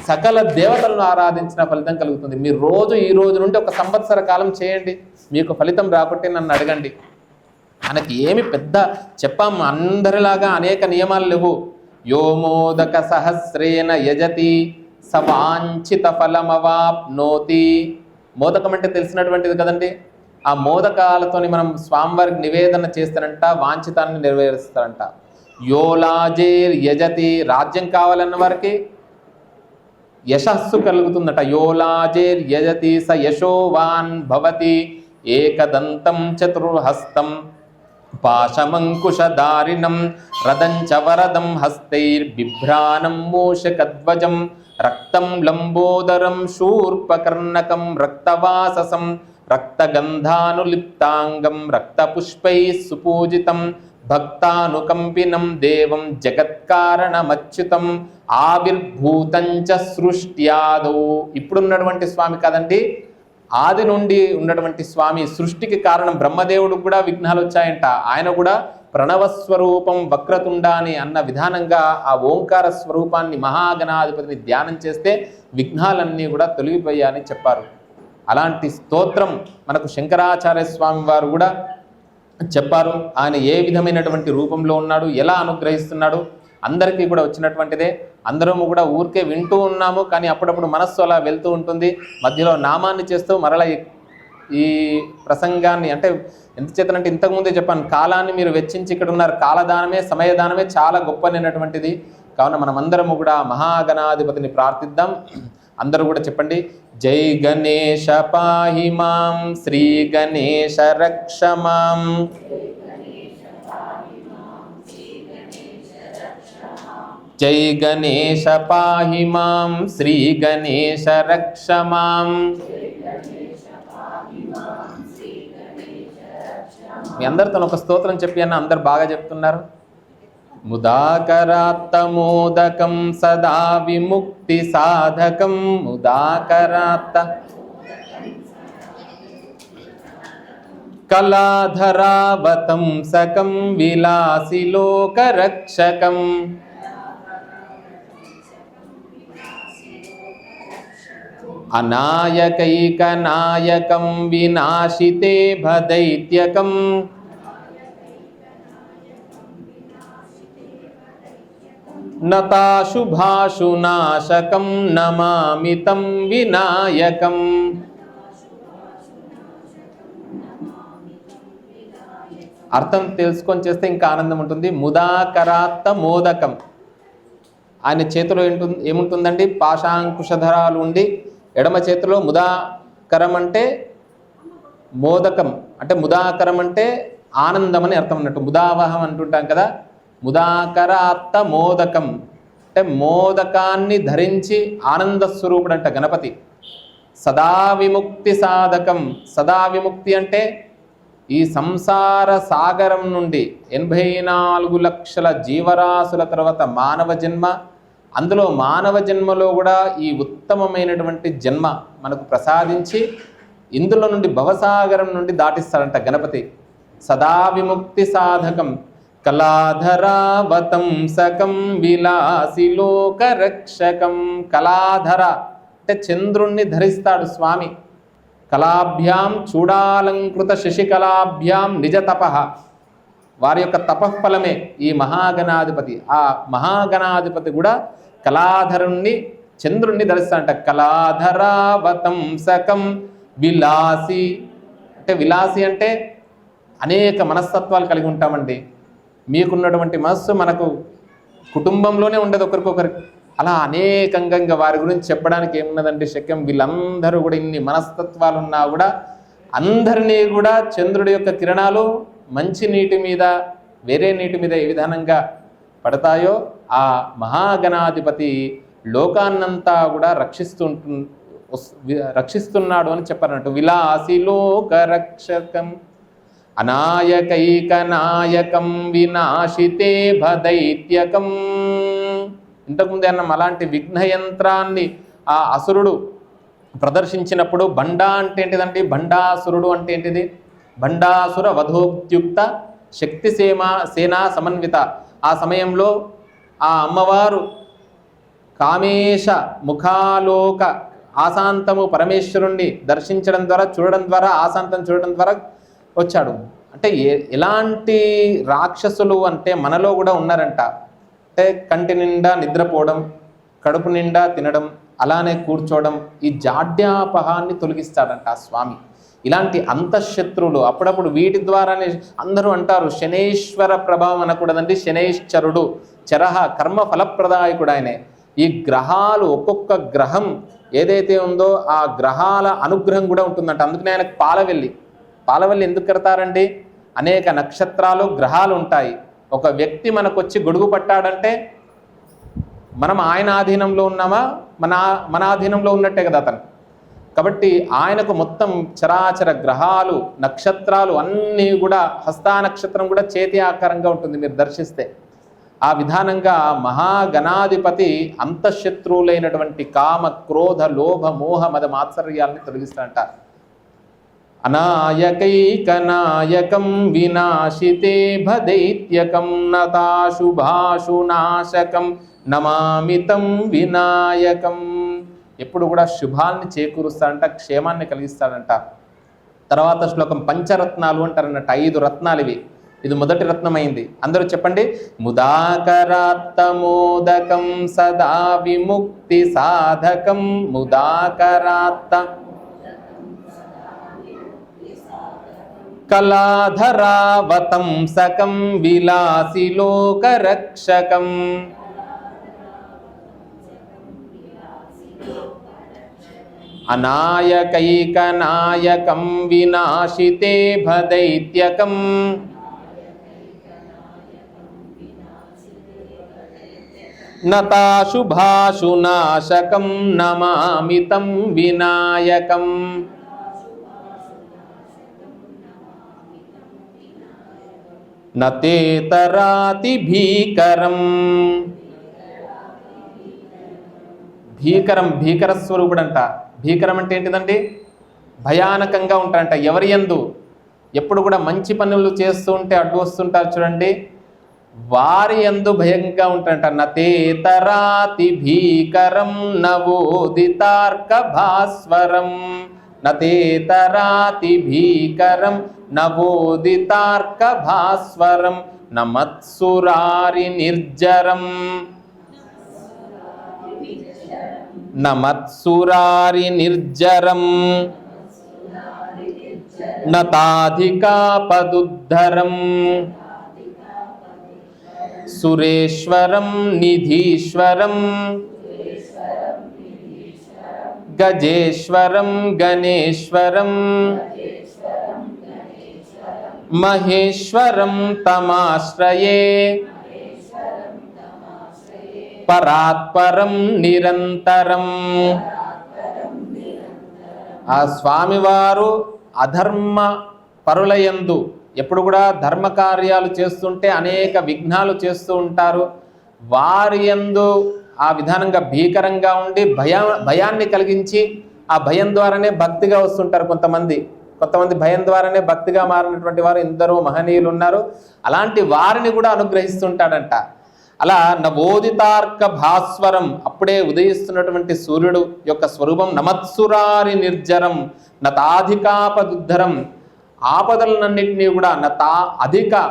సకల దేవతలను ఆరాధించిన ఫలితం కలుగుతుంది. మీరు రోజు ఈ రోజు నుండి 1 సంవత్సర కాలం చేయండి, మీకు ఫలితం రాకుంటే నన్ను అడగండి. మనకి ఏమి పెద్ద చెప్పాము, అందరిలాగా అనేక నియమాలు లేవు. యోమోదక సహస్రేన యజతి సవాంఛిత ఫలమవాప్నోతి. మోదకం అంటే తెలిసినటువంటిది కదండి. ఆ మోదకాలతోని మనం స్వామివారికి నివేదన చేస్తారంట, వాంఛితాన్ని నెరవేరుస్తారంట. యోలాజేర్ యజతి, రాజ్యం కావాలన్న వారికి యశస్సు కలుగుతుందట. యోలాజేర్ యజతి స యశోవాన్ భవతి. ఏకదంతం చతుర్హస్తం పాశమంకుశధారిణం రదంచ వరదం హస్తైర్బిభ్రాణం మూషకధ్వజం రక్తం లంబోదరం శూర్పకర్ణకం రక్తవాససం రక్తగంధానులిప్తాంగం రక్తపుష్పై సుపూజితం భక్తానుకంపినం దేవం జగత్కారణమచ్యుతం ఆవిర్భూతంచ సృష్ట్యాదౌ. ఇప్పుడున్నటువంటి స్వామి కాదండి, ఆది నుండి ఉన్నటువంటి స్వామి. సృష్టికి కారణం బ్రహ్మదేవుడు కూడా విఘ్నాలు వచ్చాయంట. ఆయన కూడా ప్రణవస్వరూపం వక్రతుండాని అన్న విధానంగా ఆ ఓంకార స్వరూపాన్ని మహాగణాధిపతిని ధ్యానం చేస్తే విఘ్నాలన్నీ కూడా తొలగిపోయాయని చెప్పారు. అలాంటి స్తోత్రం మనకు శంకరాచార్య స్వామి వారు కూడా చెప్పారు. ఆయన ఏ విధమైనటువంటి రూపంలో ఉన్నాడు, ఎలా అనుగ్రహిస్తున్నాడు, అందరికీ కూడా వచ్చినటువంటిదే. అందరము కూడా ఊరికే వింటూ ఉన్నాము, కానీ అప్పుడప్పుడు మనస్సు అలా వెళ్తూ ఉంటుంది. మధ్యలో నామాన్ని చేస్తూ మరలా ఈ ప్రసంగాన్ని అంటే ఎంత చేతనంటే ఇంతకుముందే చెప్పాను, కాలాన్ని మీరు వెచ్చించి ఇక్కడ ఉన్నారు. కాలదానమే సమయదానమే చాలా గొప్పనైనటువంటిది. కావున మనమందరము కూడా మహాగణాధిపతిని ప్రార్థిద్దాం. అందరూ కూడా చెప్పండి, జై గణేశ పాహి మాం, శ్రీ గణేశ రక్ష మాం. జై గణేశ పాహి మాం, శ్రీ గణేశ రక్ష మాం. మీ అందరితో ఒక స్తోత్రం చెప్పి అన్న అందరు బాగా చెప్తున్నారు. ముదాకరాత్తమోదకం సదా విముక్తి సాధకం. ముదాకరాత్త కళాధరావతం సకం విలాసి లోకరక్షకం. అనాయకైకనాయకం వినాశితే భదైత్యకం. నతాశుభాశునాశకం నమామి తం వినాయకం. అర్థం తెలుసుకొని చేస్తే ఇంకా ఆనందం ఉంటుంది. ముదాకరాత్త మోదకం, ఆయన చేతిలో ఏముంటుందండి? పాశాంకుశధరాలు ఉండి ఎడమ చేతిలో ముదాకరం అంటే మోదకం, అంటే ముదాకరం అంటే ఆనందం అని అర్థం అన్నట్టు. ముదావహం అంటుంటాం కదా. ముదాకరాత్త మోదకం అంటే మోదకాన్ని ధరించి ఆనంద స్వరూపుడు అంట గణపతి. సదా విముక్తి సాధకం. సదా విముక్తి అంటే ఈ సంసార సాగరం నుండి 84 లక్షల జీవరాశుల తర్వాత మానవ జన్మ, అందులో మానవ జన్మలో కూడా ఈ ఉత్తమమైనటువంటి జన్మ మనకు ప్రసాదించి ఇందులో నుండి భవసాగరం నుండి దాటిస్తాడంట గణపతి. సదా విముక్తి సాధకం కళాధరావతం సకం విలాసి లోకరక్షకం. కళాధర అంటే చంద్రుణ్ణి ధరిస్తాడు స్వామి. కళాభ్యాం చూడాలంకృత శశికళాభ్యాం నిజ తపః. వారి యొక్క తపఃఫలమే ఈ మహాగణాధిపతి. ఆ మహాగణాధిపతి కూడా కళాధరుణ్ణి చంద్రుణ్ణి ధరిస్తాడంట. కళాధరావతం సకం విలాసి అంటే విలాసి అంటే అనేక మనస్తత్వాలు కలిగి ఉంటామండి. మీకున్నటువంటి మనస్సు మనకు కుటుంబంలోనే ఉండదు ఒకరికొకరికి. అలా అనేకంగా వారి గురించి చెప్పడానికి ఏమున్నదంటే శక్యం. వీళ్ళందరూ కూడా ఇన్ని మనస్తత్వాలు ఉన్నా కూడా అందరినీ కూడా చంద్రుడి యొక్క కిరణాలు మంచి నీటి మీద వేరే నీటి మీద ఏ విధానంగా పడతాయో ఆ మహాగణాధిపతి లోకాన్నంతా కూడా రక్షిస్తున్నాడు అని చెప్పారన్నట్టు. విలాసి లోకరక్షకం అనాయకైకనాయకం వినాశితే భదైత్యకం. ఇంతకుముందు అన్నాం అలాంటి విఘ్న యంత్రాన్ని ఆ అసురుడు ప్రదర్శించినప్పుడు బండా అంటే ఏంటిదండి? బండాసురుడు అంటే ఏంటిది? బండాసుర వధోక్త్యుక్త శక్తి సేనా సమన్విత. ఆ సమయంలో ఆ అమ్మవారు కామేశ ముఖాలోక ఆశాంతము పరమేశ్వరుణ్ణి దర్శించడం ద్వారా, చూడడం ద్వారా, ఆశాంతం చూడడం ద్వారా వచ్చాడు. అంటే ఎలాంటి రాక్షసులు అంటే మనలో కూడా ఉన్నారంట. అంటే కంటి నిండా నిద్రపోవడం, కడుపు నిండా తినడం, అలానే కూర్చోవడం, ఈ జాడ్యాపహాన్ని తొలగిస్తాడంట ఆ స్వామి. ఇలాంటి అంతఃశత్రువులు అప్పుడప్పుడు వీటి ద్వారానే అందరూ అంటారు శనేశ్వర ప్రభావం అనకూడదండి, శనేశ్వరుడు. చరహ కర్మ ఫలప్రదాయకుడు ఆయనే. ఈ గ్రహాలు ఒక్కొక్క గ్రహం ఏదైతే ఉందో ఆ గ్రహాల అనుగ్రహం కూడా ఉంటుందంట. అందుకనే ఆయనకు పాలవల్లి ఎందుకు కడతారండి? అనేక నక్షత్రాలు గ్రహాలు ఉంటాయి. ఒక వ్యక్తి మనకు వచ్చి గొడుగు పట్టాడంటే మనం ఆయన ఆధీనంలో ఉన్నామా? మన ఆధీనంలో ఉన్నట్టే కదా అతను. కాబట్టి ఆయనకు మొత్తం చరాచర గ్రహాలు, నక్షత్రాలు అన్నీ కూడా, హస్తా నక్షత్రం కూడా చేతి ఆకారంగా ఉంటుంది మీరు దర్శిస్తే. ఆ విధానంగా మహాగణాధిపతి అంతఃశత్రువులైనటువంటి కామ, క్రోధ, లోభ, మోహ, మద మాత్సర్యాలని తొలగిస్తాడంట. అనాయకైకనాయకం వినాశితే భదైత్యకం నతాశుభాశునాశకం నమామితం వినాయకం. ఎప్పుడు కూడా శుభాల్ని చేకూరుస్తాడంట, క్షేమాన్ని కలిగిస్తాడంట. తర్వాత శ్లోకం పంచరత్నాలు అంటారన్నట్టు. 5 రత్నాలు ఇవి. ఇది మొదటి రత్నమైంది. అందరూ చెప్పండి. ముదాకరాత్తమోదకం సదా విముక్తి సాధకం. ముదాకరాత్త కళాధరావతంసకం విలాసి లోకరక్షకం. అనాయకైకనాయకం వినాశితే భదైత్యకం నతాశుభాశునాశకం నమామితం వినాయకం. నతేతరాతి భీకరం. భీకర స్వరూపుడంట. భీకరం అంటే ఏంటిదండి? భయానకంగా ఉంటాడంట. ఎవరి యందు ఎప్పుడు కూడా మంచి పనులు చేస్తూ ఉంటే అడ్డు వస్తుంటారు చూడండి, వారి యందు భయంగా ఉంటాడంట. నతేతరాతి భీకరం నవోదితార్క భాస్వరం. నతేతరాతి భీకరం నవోదితార్క భాస్వరం నమత్సురారి నిర్జరం. నమత్సురారి నిర్జరం నతాధికాపదుద్ధరం సురేశ్వరం నిధీశ్వరం గజేశ్వరం గణేశ్వరం మహేశ్వరం తమాశ్రయే పరాత్పరం నిరంతరం. ఆ స్వామివారు అధర్మ పరులయందు ఎప్పుడు కూడా ధర్మ కార్యాలు చేస్తుంటే అనేక విఘ్నాలు చేస్తూ ఉంటారు. వారి యందు ఆ విధానంగా భీకరంగా ఉండి భయాన్ని కలిగించి ఆ భయం ద్వారానే భక్తిగా వస్తుంటారు. కొంతమంది భయం ద్వారానే భక్తిగా మారినటువంటి వారు ఎందరో మహనీయులు ఉన్నారు. అలాంటి వారిని కూడా అనుగ్రహిస్తుంటాడంట. అలా నవోదితార్క భాస్వరం, అప్పుడే ఉదయిస్తున్నటువంటి సూర్యుడు యొక్క స్వరూపం. నమత్సురారి నిర్జరం నతాధికాపదుద్ధరం. ఆపదలన్నింటినీ కూడా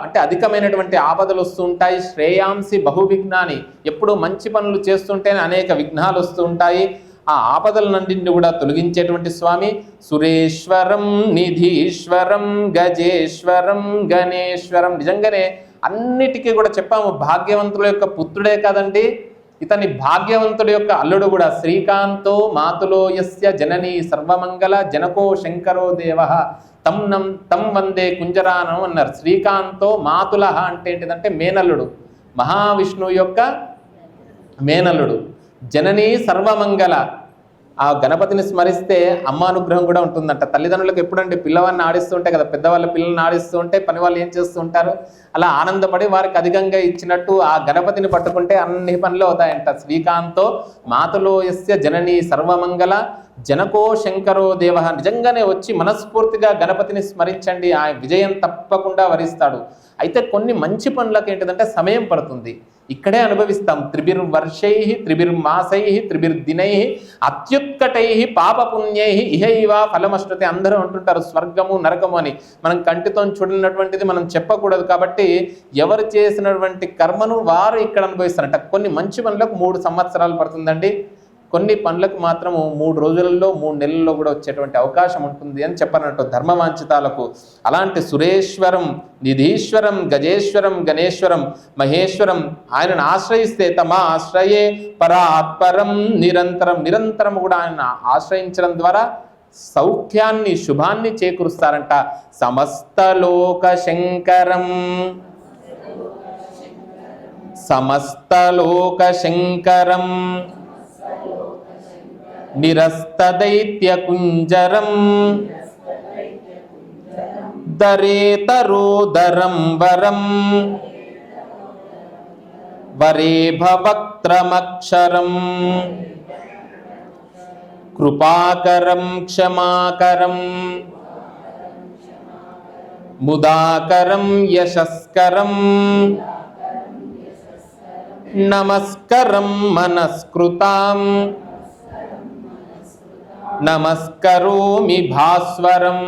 అంటే అధికమైనటువంటి ఆపదలు వస్తూ ఉంటాయి. శ్రేయాంసి బహువిఘ్నాన్ని, ఎప్పుడు మంచి పనులు చేస్తుంటేనే అనేక విఘ్నాలు వస్తూ ఉంటాయి. ఆ ఆపదలన్నింటినీ కూడా తొలగించేటువంటి స్వామి. సురేశ్వరం నిధీశ్వరం గజేశ్వరం గణేశ్వరం. నిజంగానే అన్నిటికీ కూడా చెప్పాము, భాగ్యవంతుల యొక్క పుత్రుడే కాదండి, ఇతని భాగ్యవంతుడి యొక్క అల్లుడు కూడా. శ్రీకాంతో మాతులో యస్య జననీ సర్వమంగళ జనకో శంకరో దేవ తం వందే కుంజరానం అన్నారు. శ్రీకాంతో మాతుల అంటే ఏంటిదంటే మేనల్లుడు, మహావిష్ణువు యొక్క మేనల్లుడు. జననీ సర్వమంగళ, ఆ గణపతిని స్మరిస్తే అమ్మ అనుగ్రహం కూడా ఉంటుందంట. తల్లిదండ్రులకు ఎప్పుడంటే పిల్లవాడిని ఆడిస్తూ ఉంటే కదా, పెద్దవాళ్ళ పిల్లల్ని ఆడిస్తూ ఉంటే పని వాళ్ళు ఏం చేస్తూ ఉంటారు, అలా ఆనందపడి వారికి అధికంగా ఇచ్చినట్టు ఆ గణపతిని పట్టుకుంటే అన్ని పనులు అవుతాయంట. శ్రీకాంతో మాతులో యస్య జననీ సర్వమంగళ జనకో శంకరో దేవ. నిజంగానే వచ్చి మనస్ఫూర్తిగా గణపతిని స్మరించండి, ఆ విజయం తప్పకుండా వరిస్తాడు. అయితే కొన్ని మంచి పనులకు ఏంటిదంటే సమయం పడుతుంది, ఇక్కడే అనుభవిస్తాం. త్రిభిర్వర్షై త్రిభిర్మాసై త్రిభిర్దినై అత్యుత్కటై పాపపుణ్యై ఇహైవ ఫలమశ్నుతే. అందరూ అంటుంటారు స్వర్గము నరకము అని. మనం కంటితో చూడనటువంటిది మనం చెప్పకూడదు. కాబట్టి ఎవరు చేసినటువంటి కర్మను వారు ఇక్కడ అనుభవిస్తారంట. కొన్ని మంచి పనులకు 3 సంవత్సరాలు పడుతుందండి, కొన్ని పనులకు మాత్రము 3 రోజులలో 3 నెలల్లో కూడా వచ్చేటువంటి అవకాశం ఉంటుంది అని చెప్పనట్టు ధర్మవాంఛితాలకు. అలాంటి సురేశ్వరం నిధీశ్వరం గజేశ్వరం గణేశ్వరం మహేశ్వరం ఆయనను ఆశ్రయిస్తే తమ ఆశ్రయే పరాత్పరం నిరంతరం నిరంతరం కూడా ఆయన ఆశ్రయించడం ద్వారా సౌఖ్యాన్ని శుభాన్ని చేకూరుస్తారంట. సమస్తలోక శంకరం సమస్తలోక శంకరం నిరస్తదైత్యకుంజరం దరేతరోదరం వరం వరేభవక్త్రమక్షరం కృపాకరం క్షమాకరం ముదాకరం యశస్కరం నమస్కరం మనస్కృతాం నమస్కరోమి భాస్వరం.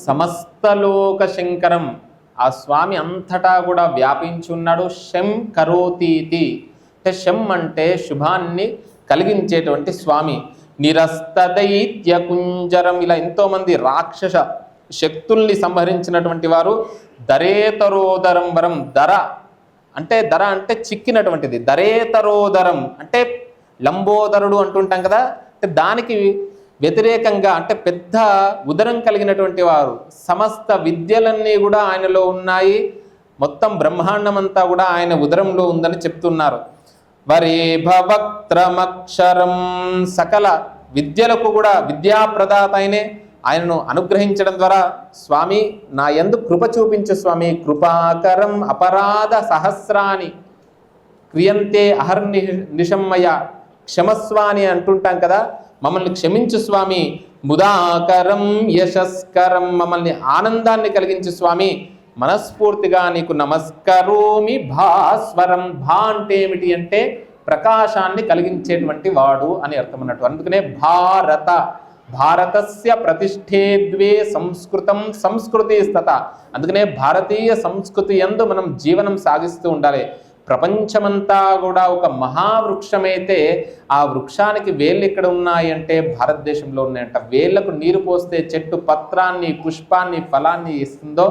సమస్తలోక శంకరం, ఆ స్వామి అంతటా కూడా వ్యాపించి ఉన్నాడు. శం కరోతీతి అంటే శం అంటే శుభాన్ని కలిగించేటువంటి స్వామి. నిరస్తదైత్యకుంజరం, ఇలా ఎంతోమంది రాక్షస శక్తుల్ని సంహరించినటువంటి వారు. దరేతరోదరం వరం, ధర అంటే చిక్కినటువంటిది. దరేతరోదరం అంటే లంబోదరుడు అంటుంటాం కదా, అంటే దానికి వ్యతిరేకంగా అంటే పెద్ద ఉదరం కలిగినటువంటి వారు. సమస్త విద్యలన్నీ కూడా ఆయనలో ఉన్నాయి, మొత్తం బ్రహ్మాండం అంతా కూడా ఆయన ఉదరంలో ఉందని చెప్తున్నారు. వరేభవక్త్రమక్షరం, సకల విద్యలకు కూడా విద్యాప్రదాత అయినే ఆయనను అనుగ్రహించడం ద్వారా స్వామి నా యందు కృప చూపించు స్వామి. కృపాకరం అపరాధ సహస్రాని క్రియంతే అహర్నిశమ్మయ, క్షమస్వాని అంటుంటాం కదా, మమ్మల్ని క్షమించు స్వామి. ముదాకరం యశస్కరం, మమ్మల్ని ఆనందాన్ని కలిగించు స్వామి. మనస్ఫూర్తిగా నీకు నమస్కరోమి భాస్వరం. భా అంటే ఏమిటి అంటే ప్రకాశాన్ని కలిగించేటువంటి వాడు అని అర్థం అన్నట్టు. అందుకనే భారత, భారతస్య ప్రతిష్ఠే ద్వే సంస్కృతం సంస్కృతి స్తత. అందుకనే భారతీయ సంస్కృతి యందు మనం జీవనం సాగిస్తూ ఉండాలి. ప్రపంచమంతా కూడా ఒక మహావృక్షమైతే ఆ వృక్షానికి వేళ్ళు ఎక్కడ ఉన్నాయి అంటే భారతదేశంలో ఉన్నాయంట. వేళ్లకు నీరు పోస్తే చెట్టు పత్రాన్ని పుష్పాన్ని ఫలాన్ని ఇస్తుందో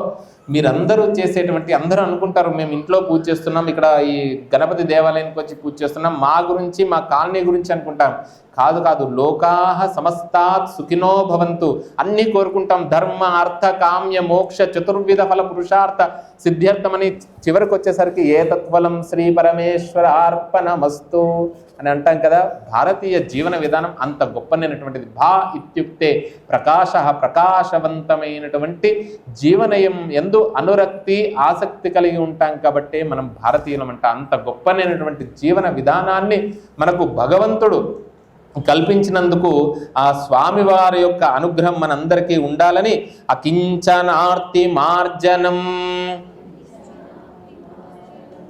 మీరందరూ చేసేటువంటి, అందరూ అనుకుంటారు మేము ఇంట్లో పూజ చేస్తున్నాం, ఇక్కడ ఈ గణపతి దేవాలయానికి వచ్చి పూజ చేస్తున్నాం, మా గురించి మా కాలనీ గురించి అనుకుంటాం. కాదు కాదు, లోకాహ సమస్తాత్ సుఖినో భవంతు, అన్నీ కోరుకుంటాం. ధర్మ అర్థ కామ్య మోక్ష చతుర్విధ ఫల పురుషార్థ సిద్ధ్యర్థమని చివరికి వచ్చేసరికి ఏతత్వలం శ్రీ పరమేశ్వర అర్పణమస్తు అని అంటాం కదా. భారతీయ జీవన విధానం అంత గొప్పనైనటువంటిది. భా ఇత్యుక్తే ప్రకాశ, ప్రకాశవంతమైనటువంటి జీవనయం ఎందు అనురక్తి ఆసక్తి కలిగి ఉంటాం కాబట్టి మనం భారతీయులం అంట. అంత గొప్పనైనటువంటి జీవన విధానాన్ని మనకు భగవంతుడు కల్పించినందుకు ఆ స్వామివారి యొక్క అనుగ్రహం మనందరికీ ఉండాలని అకించనార్తి మార్జనం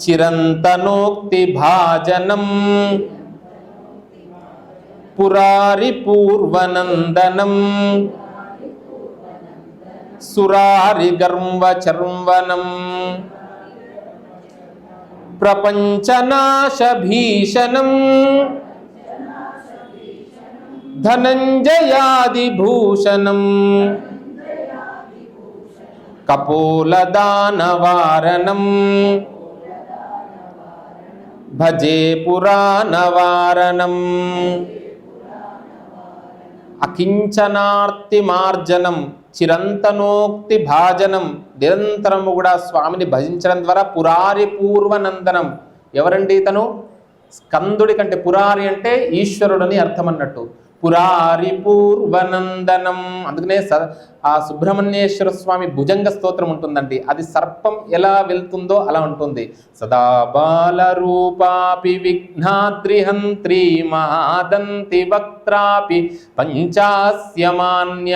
చిరంతనోక్తి భాజనం పురారి పూర్వనందనం సురారి గర్వచర్వనం ప్రపంచనాశ భీషణం ధనంజయాదిభూషణం కపోలదానవారణం భజే పురాణవారణం. అకించనార్తి మార్జనం చిరంతనోక్తి భాజనం, నిరంతరము కూడా స్వామిని భజించడం ద్వారా పురారి పూర్వనందనం. ఎవరండి ఇతను? స్కందుడి కంటే పురారి అంటే ఈశ్వరుడని అర్థం అన్నట్టు. పురారి పూర్వనందనం. అందుకనే ఆ సుబ్రహ్మణ్యేశ్వర స్వామి భుజంగ స్తోత్రం ఉంటుందండి. అది సర్పం ఎలా వెళ్తుందో అలా ఉంటుంది. సదా బాల రూపాపి విఘ్నాద్రిహంత్రి మహాదంతి వక్త్రాపి పంచాస్యమాన్య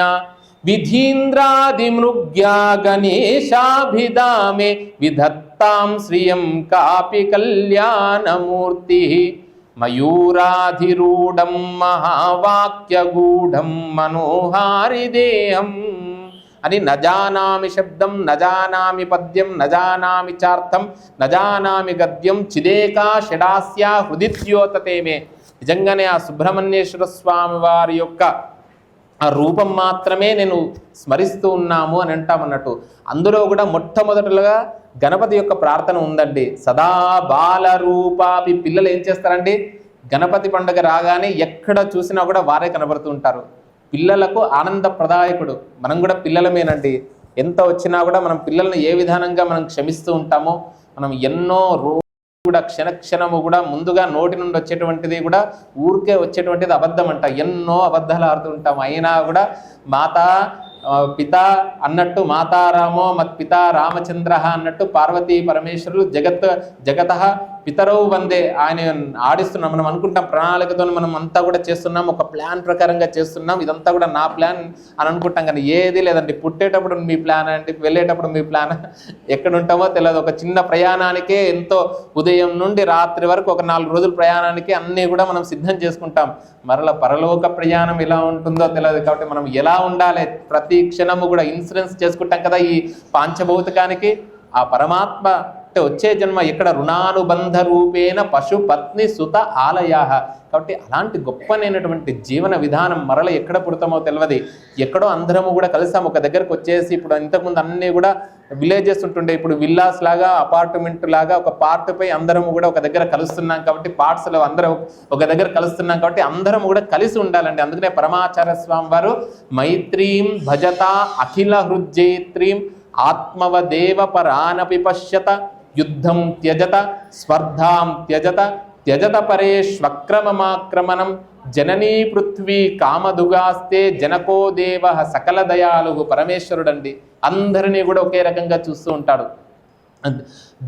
విధీంద్రాదిమృగ్యా గణేశాభిధామే విధత్తాం శ్రియం కాపి కళ్యాణమూర్తి మయూరాధిరూఢం మహావాక్యగూఢం మనోహారిదేహం అని నజానామి శబ్దం, నజానామి పద్యం, నజానామి చార్థం, నజానామి గద్యం చిదేకా షడాస్యా హృదిత్యోతతేమే. నిజంగానే ఆ సుబ్రహ్మణ్యేశ్వర స్వామి వారి యొక్క ఆ రూపం మాత్రమే నేను స్మరిస్తూ ఉన్నాము అని అంటామన్నట్టు. అందులో కూడా మొట్టమొదటిగా గణపతి యొక్క ప్రార్థన ఉందండి. సదా బాల రూపాపి. పిల్లలు ఏం చేస్తారండి, గణపతి పండుగ రాగానే ఎక్కడ చూసినా కూడా వారే కనబడుతూ ఉంటారు. పిల్లలకు ఆనందప్రదాయకుడు. మనం కూడా పిల్లలమేనండి. ఎంత వచ్చినా కూడా మనం పిల్లల్ని ఏ విధానంగా మనం క్షమిస్తూ ఉంటామో, మనం ఎన్నో కూడా క్షణక్షణము కూడా ముందుగా నోటి నుండి వచ్చేటువంటిది కూడా ఊరికే వచ్చేటువంటిది అబద్ధం అంట. ఎన్నో అబద్ధాలు ఆడుతూ ఉంటాం. అయినా కూడా మాతా పిత అన్నట్టు, మాతారామో మత్ పిత రామచంద్ర అన్నట్టు పార్వతీ పరమేశ్వరులు జగత పితరవు వందే ఆయన ఆడిస్తున్నాం. మనం అనుకుంటాం ప్రణాళికతో మనం అంతా కూడా చేస్తున్నాం, ఒక ప్లాన్ ప్రకారంగా చేస్తున్నాం, ఇదంతా కూడా నా ప్లాన్ అని అనుకుంటాం. కానీ ఏది లేదండి. పుట్టేటప్పుడు మీ ప్లాన్ అంటే, వెళ్ళేటప్పుడు మీ ప్లాన్, ఎక్కడ ఉంటామో తెలియదు. ఒక చిన్న ప్రయాణానికే ఎంతో ఉదయం నుండి రాత్రి వరకు ఒక 4 రోజుల ప్రయాణానికి అన్నీ కూడా మనం సిద్ధం చేసుకుంటాం. మరల పరలోక ప్రయాణం ఎలా ఉంటుందో తెలియదు. కాబట్టి మనం ఎలా ఉండాలి, ప్రతి క్షణము కూడా ఇన్సూరెన్స్ చేసుకుంటాం కదా ఈ పాంచభౌతికానికి. ఆ పరమాత్మ అంటే వచ్చే జన్మ ఎక్కడ రుణానుబంధ రూపేణ పశు పత్ని సుత ఆలయా. కాబట్టి అలాంటి గొప్పనైనటువంటి జీవన విధానం మరల ఎక్కడ పుడతామో తెలియదు. ఎక్కడో అందరము కూడా కలిసాం ఒక దగ్గరకు వచ్చేసి. ఇప్పుడు ఇంతకుముందు అన్నీ కూడా విలేజెస్ ఉంటుండే, ఇప్పుడు విల్లాస్ లాగా అపార్ట్మెంట్ లాగా ఒక పార్ట్ పై అందరము కూడా ఒక దగ్గర కలుస్తున్నాం. కాబట్టి పార్ట్స్లో అందరూ ఒక దగ్గర కలుస్తున్నాం. కాబట్టి అందరం కూడా కలిసి ఉండాలండి. అందుకనే పరమాచార్య స్వామి వారు మైత్రీం భజత అఖిల హృజ్జైత్రీం ఆత్మవదేవ పరానపి పశ్యత యుద్ధం త్యజత స్పర్ధాం త్యజత త్యజత పరేష్వక్రమమాక్రమణం జననీ పృథ్వీ కామదుగాస్తే జనకో దేవ సకల దయాలు. పరమేశ్వరుడండి అందరినీ కూడా ఒకే రకంగా చూస్తూ ఉంటాడు.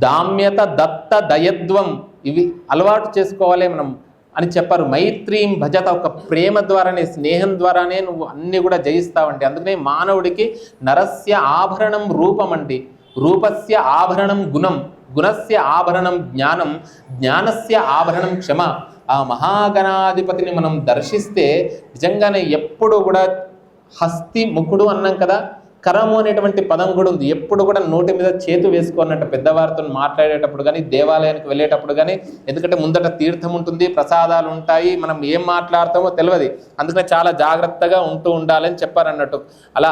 దామ్యత దత్త దయద్వం ఇవి అలవాటు చేసుకోవాలి మనం అని చెప్పారు. మైత్రీం భజత, ఒక ప్రేమ ద్వారానే, స్నేహం ద్వారానే నువ్వు అన్ని కూడా జయిస్తావండి. అందుకనే మానవుడికి నరస్య ఆభరణం రూపం అండి. రూపస్య ఆభరణం గుణం, గుణస్య ఆభరణం జ్ఞానం, జ్ఞానస్య ఆభరణం క్షమ. ఆ మహాగణాధిపతిని మనం దర్శిస్తే నిజంగానే ఎప్పుడు కూడా హస్తి ముఖుడు అన్నాం కదా, కరము అనేటువంటి పదం కూడా ఉంది. ఎప్పుడు కూడా నోటి మీద చేతు వేసుకున్నట్టు పెద్దవారితో మాట్లాడేటప్పుడు కానీ, దేవాలయానికి వెళ్ళేటప్పుడు కానీ. ఎందుకంటే ముందట తీర్థం ఉంటుంది, ప్రసాదాలు ఉంటాయి, మనం ఏం మాట్లాడతామో తెలియదు. అందుకనే చాలా జాగ్రత్తగా ఉంటూ ఉండాలని చెప్పారన్నట్టు. అలా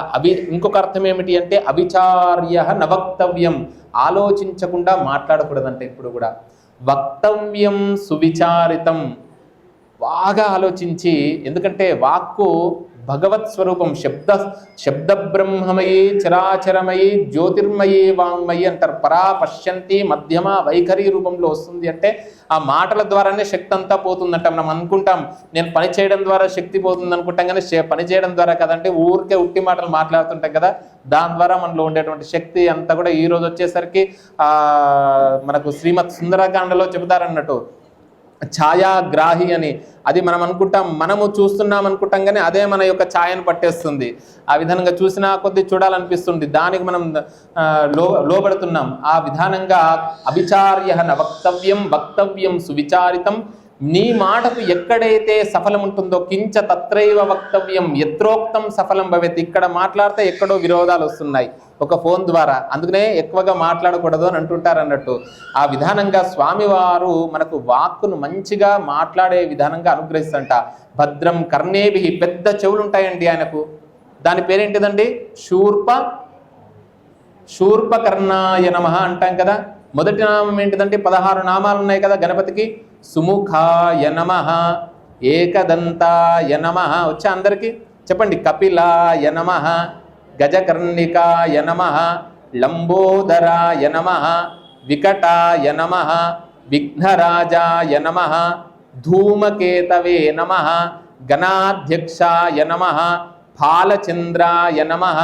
ఇంకొక అర్థం ఏమిటి అంటే అవిచార్య నవక్తవ్యం, ఆలోచించకుండా మాట్లాడకూడదంటే ఎప్పుడు కూడా. వక్తవ్యం సువిచారితం, బాగా ఆలోచించి. ఎందుకంటే వాక్కు భగవత్ స్వరూపం. శబ్ద బ్రహ్మమయీ చరాచరమయీ జ్యోతిర్మయీ వాంగ్మయీ అంటారు. పరా పశ్యంతి మధ్యమ వైఖరి రూపంలో వస్తుంది. అంటే ఆ మాటల ద్వారానే శక్తి అంతా పోతుందంట. మనం అనుకుంటాం నేను పని చేయడం ద్వారా శక్తి పోతుంది అనుకుంటాం, కానీ పని చేయడం ద్వారా కదంటే ఊరికే ఉట్టి మాటలు మాట్లాడుతుంటాం కదా, దాని ద్వారా మనలో ఉండేటువంటి శక్తి అంతా కూడా ఈరోజు వచ్చేసరికి మనకు శ్రీమద్ సుందరకాండలో చెబుతారన్నట్టు ఛాయాగ్రాహి అని. అది మనం అనుకుంటాం, మనము చూస్తున్నాం అనుకుంటాం, కానీ అదే మన యొక్క ఛాయను పట్టేస్తుంది. ఆ విధంగా చూసినా కొద్దీ చూడాలనిపిస్తుంది, దానికి మనం లోబడుతున్నాం. ఆ విధానంగా అవిచార్య వక్తవ్యం వక్తవ్యం సువిచారితం. నీ మాటకు ఎక్కడైతే సఫలం ఉంటుందో కించ తత్రైవ వక్తవ్యం యత్రోక్తం సఫలం భవేత్. ఇక్కడ మాట్లాడితే ఎక్కడో విరోధాలు వస్తున్నాయి ఒక ఫోన్ ద్వారా, అందుకనే ఎక్కువగా మాట్లాడకూడదు అని అంటుంటారు అన్నట్టు. ఆ విధానంగా స్వామివారు మనకు వాక్కును మంచిగా మాట్లాడే విధానంగా అనుగ్రహిస్తంట. భద్రం కర్ణేభి, పెద్ద చెవులు ఉంటాయండి ఆయనకు. దాని పేరేంటిదండి? శూర్పకర్ణాయ నమః అంటాం కదా. మొదటి నామం ఏంటిదంటే 16 నామాలు ఉన్నాయి కదా గణపతికి. సుముఖాయ నమః, ఏకదంతాయ నమః. వచ్చా అందరికీ? చెప్పండి. కపిలాయ నమః, గజకర్ణికాయ నమః, లంబోదరాయ నమః, వికటాయ నమః, విఘ్నరాజాయ నమః ధూమకేతవే నమః గణాధ్యక్షాయ నమః ఫాలచంద్రాయ నమః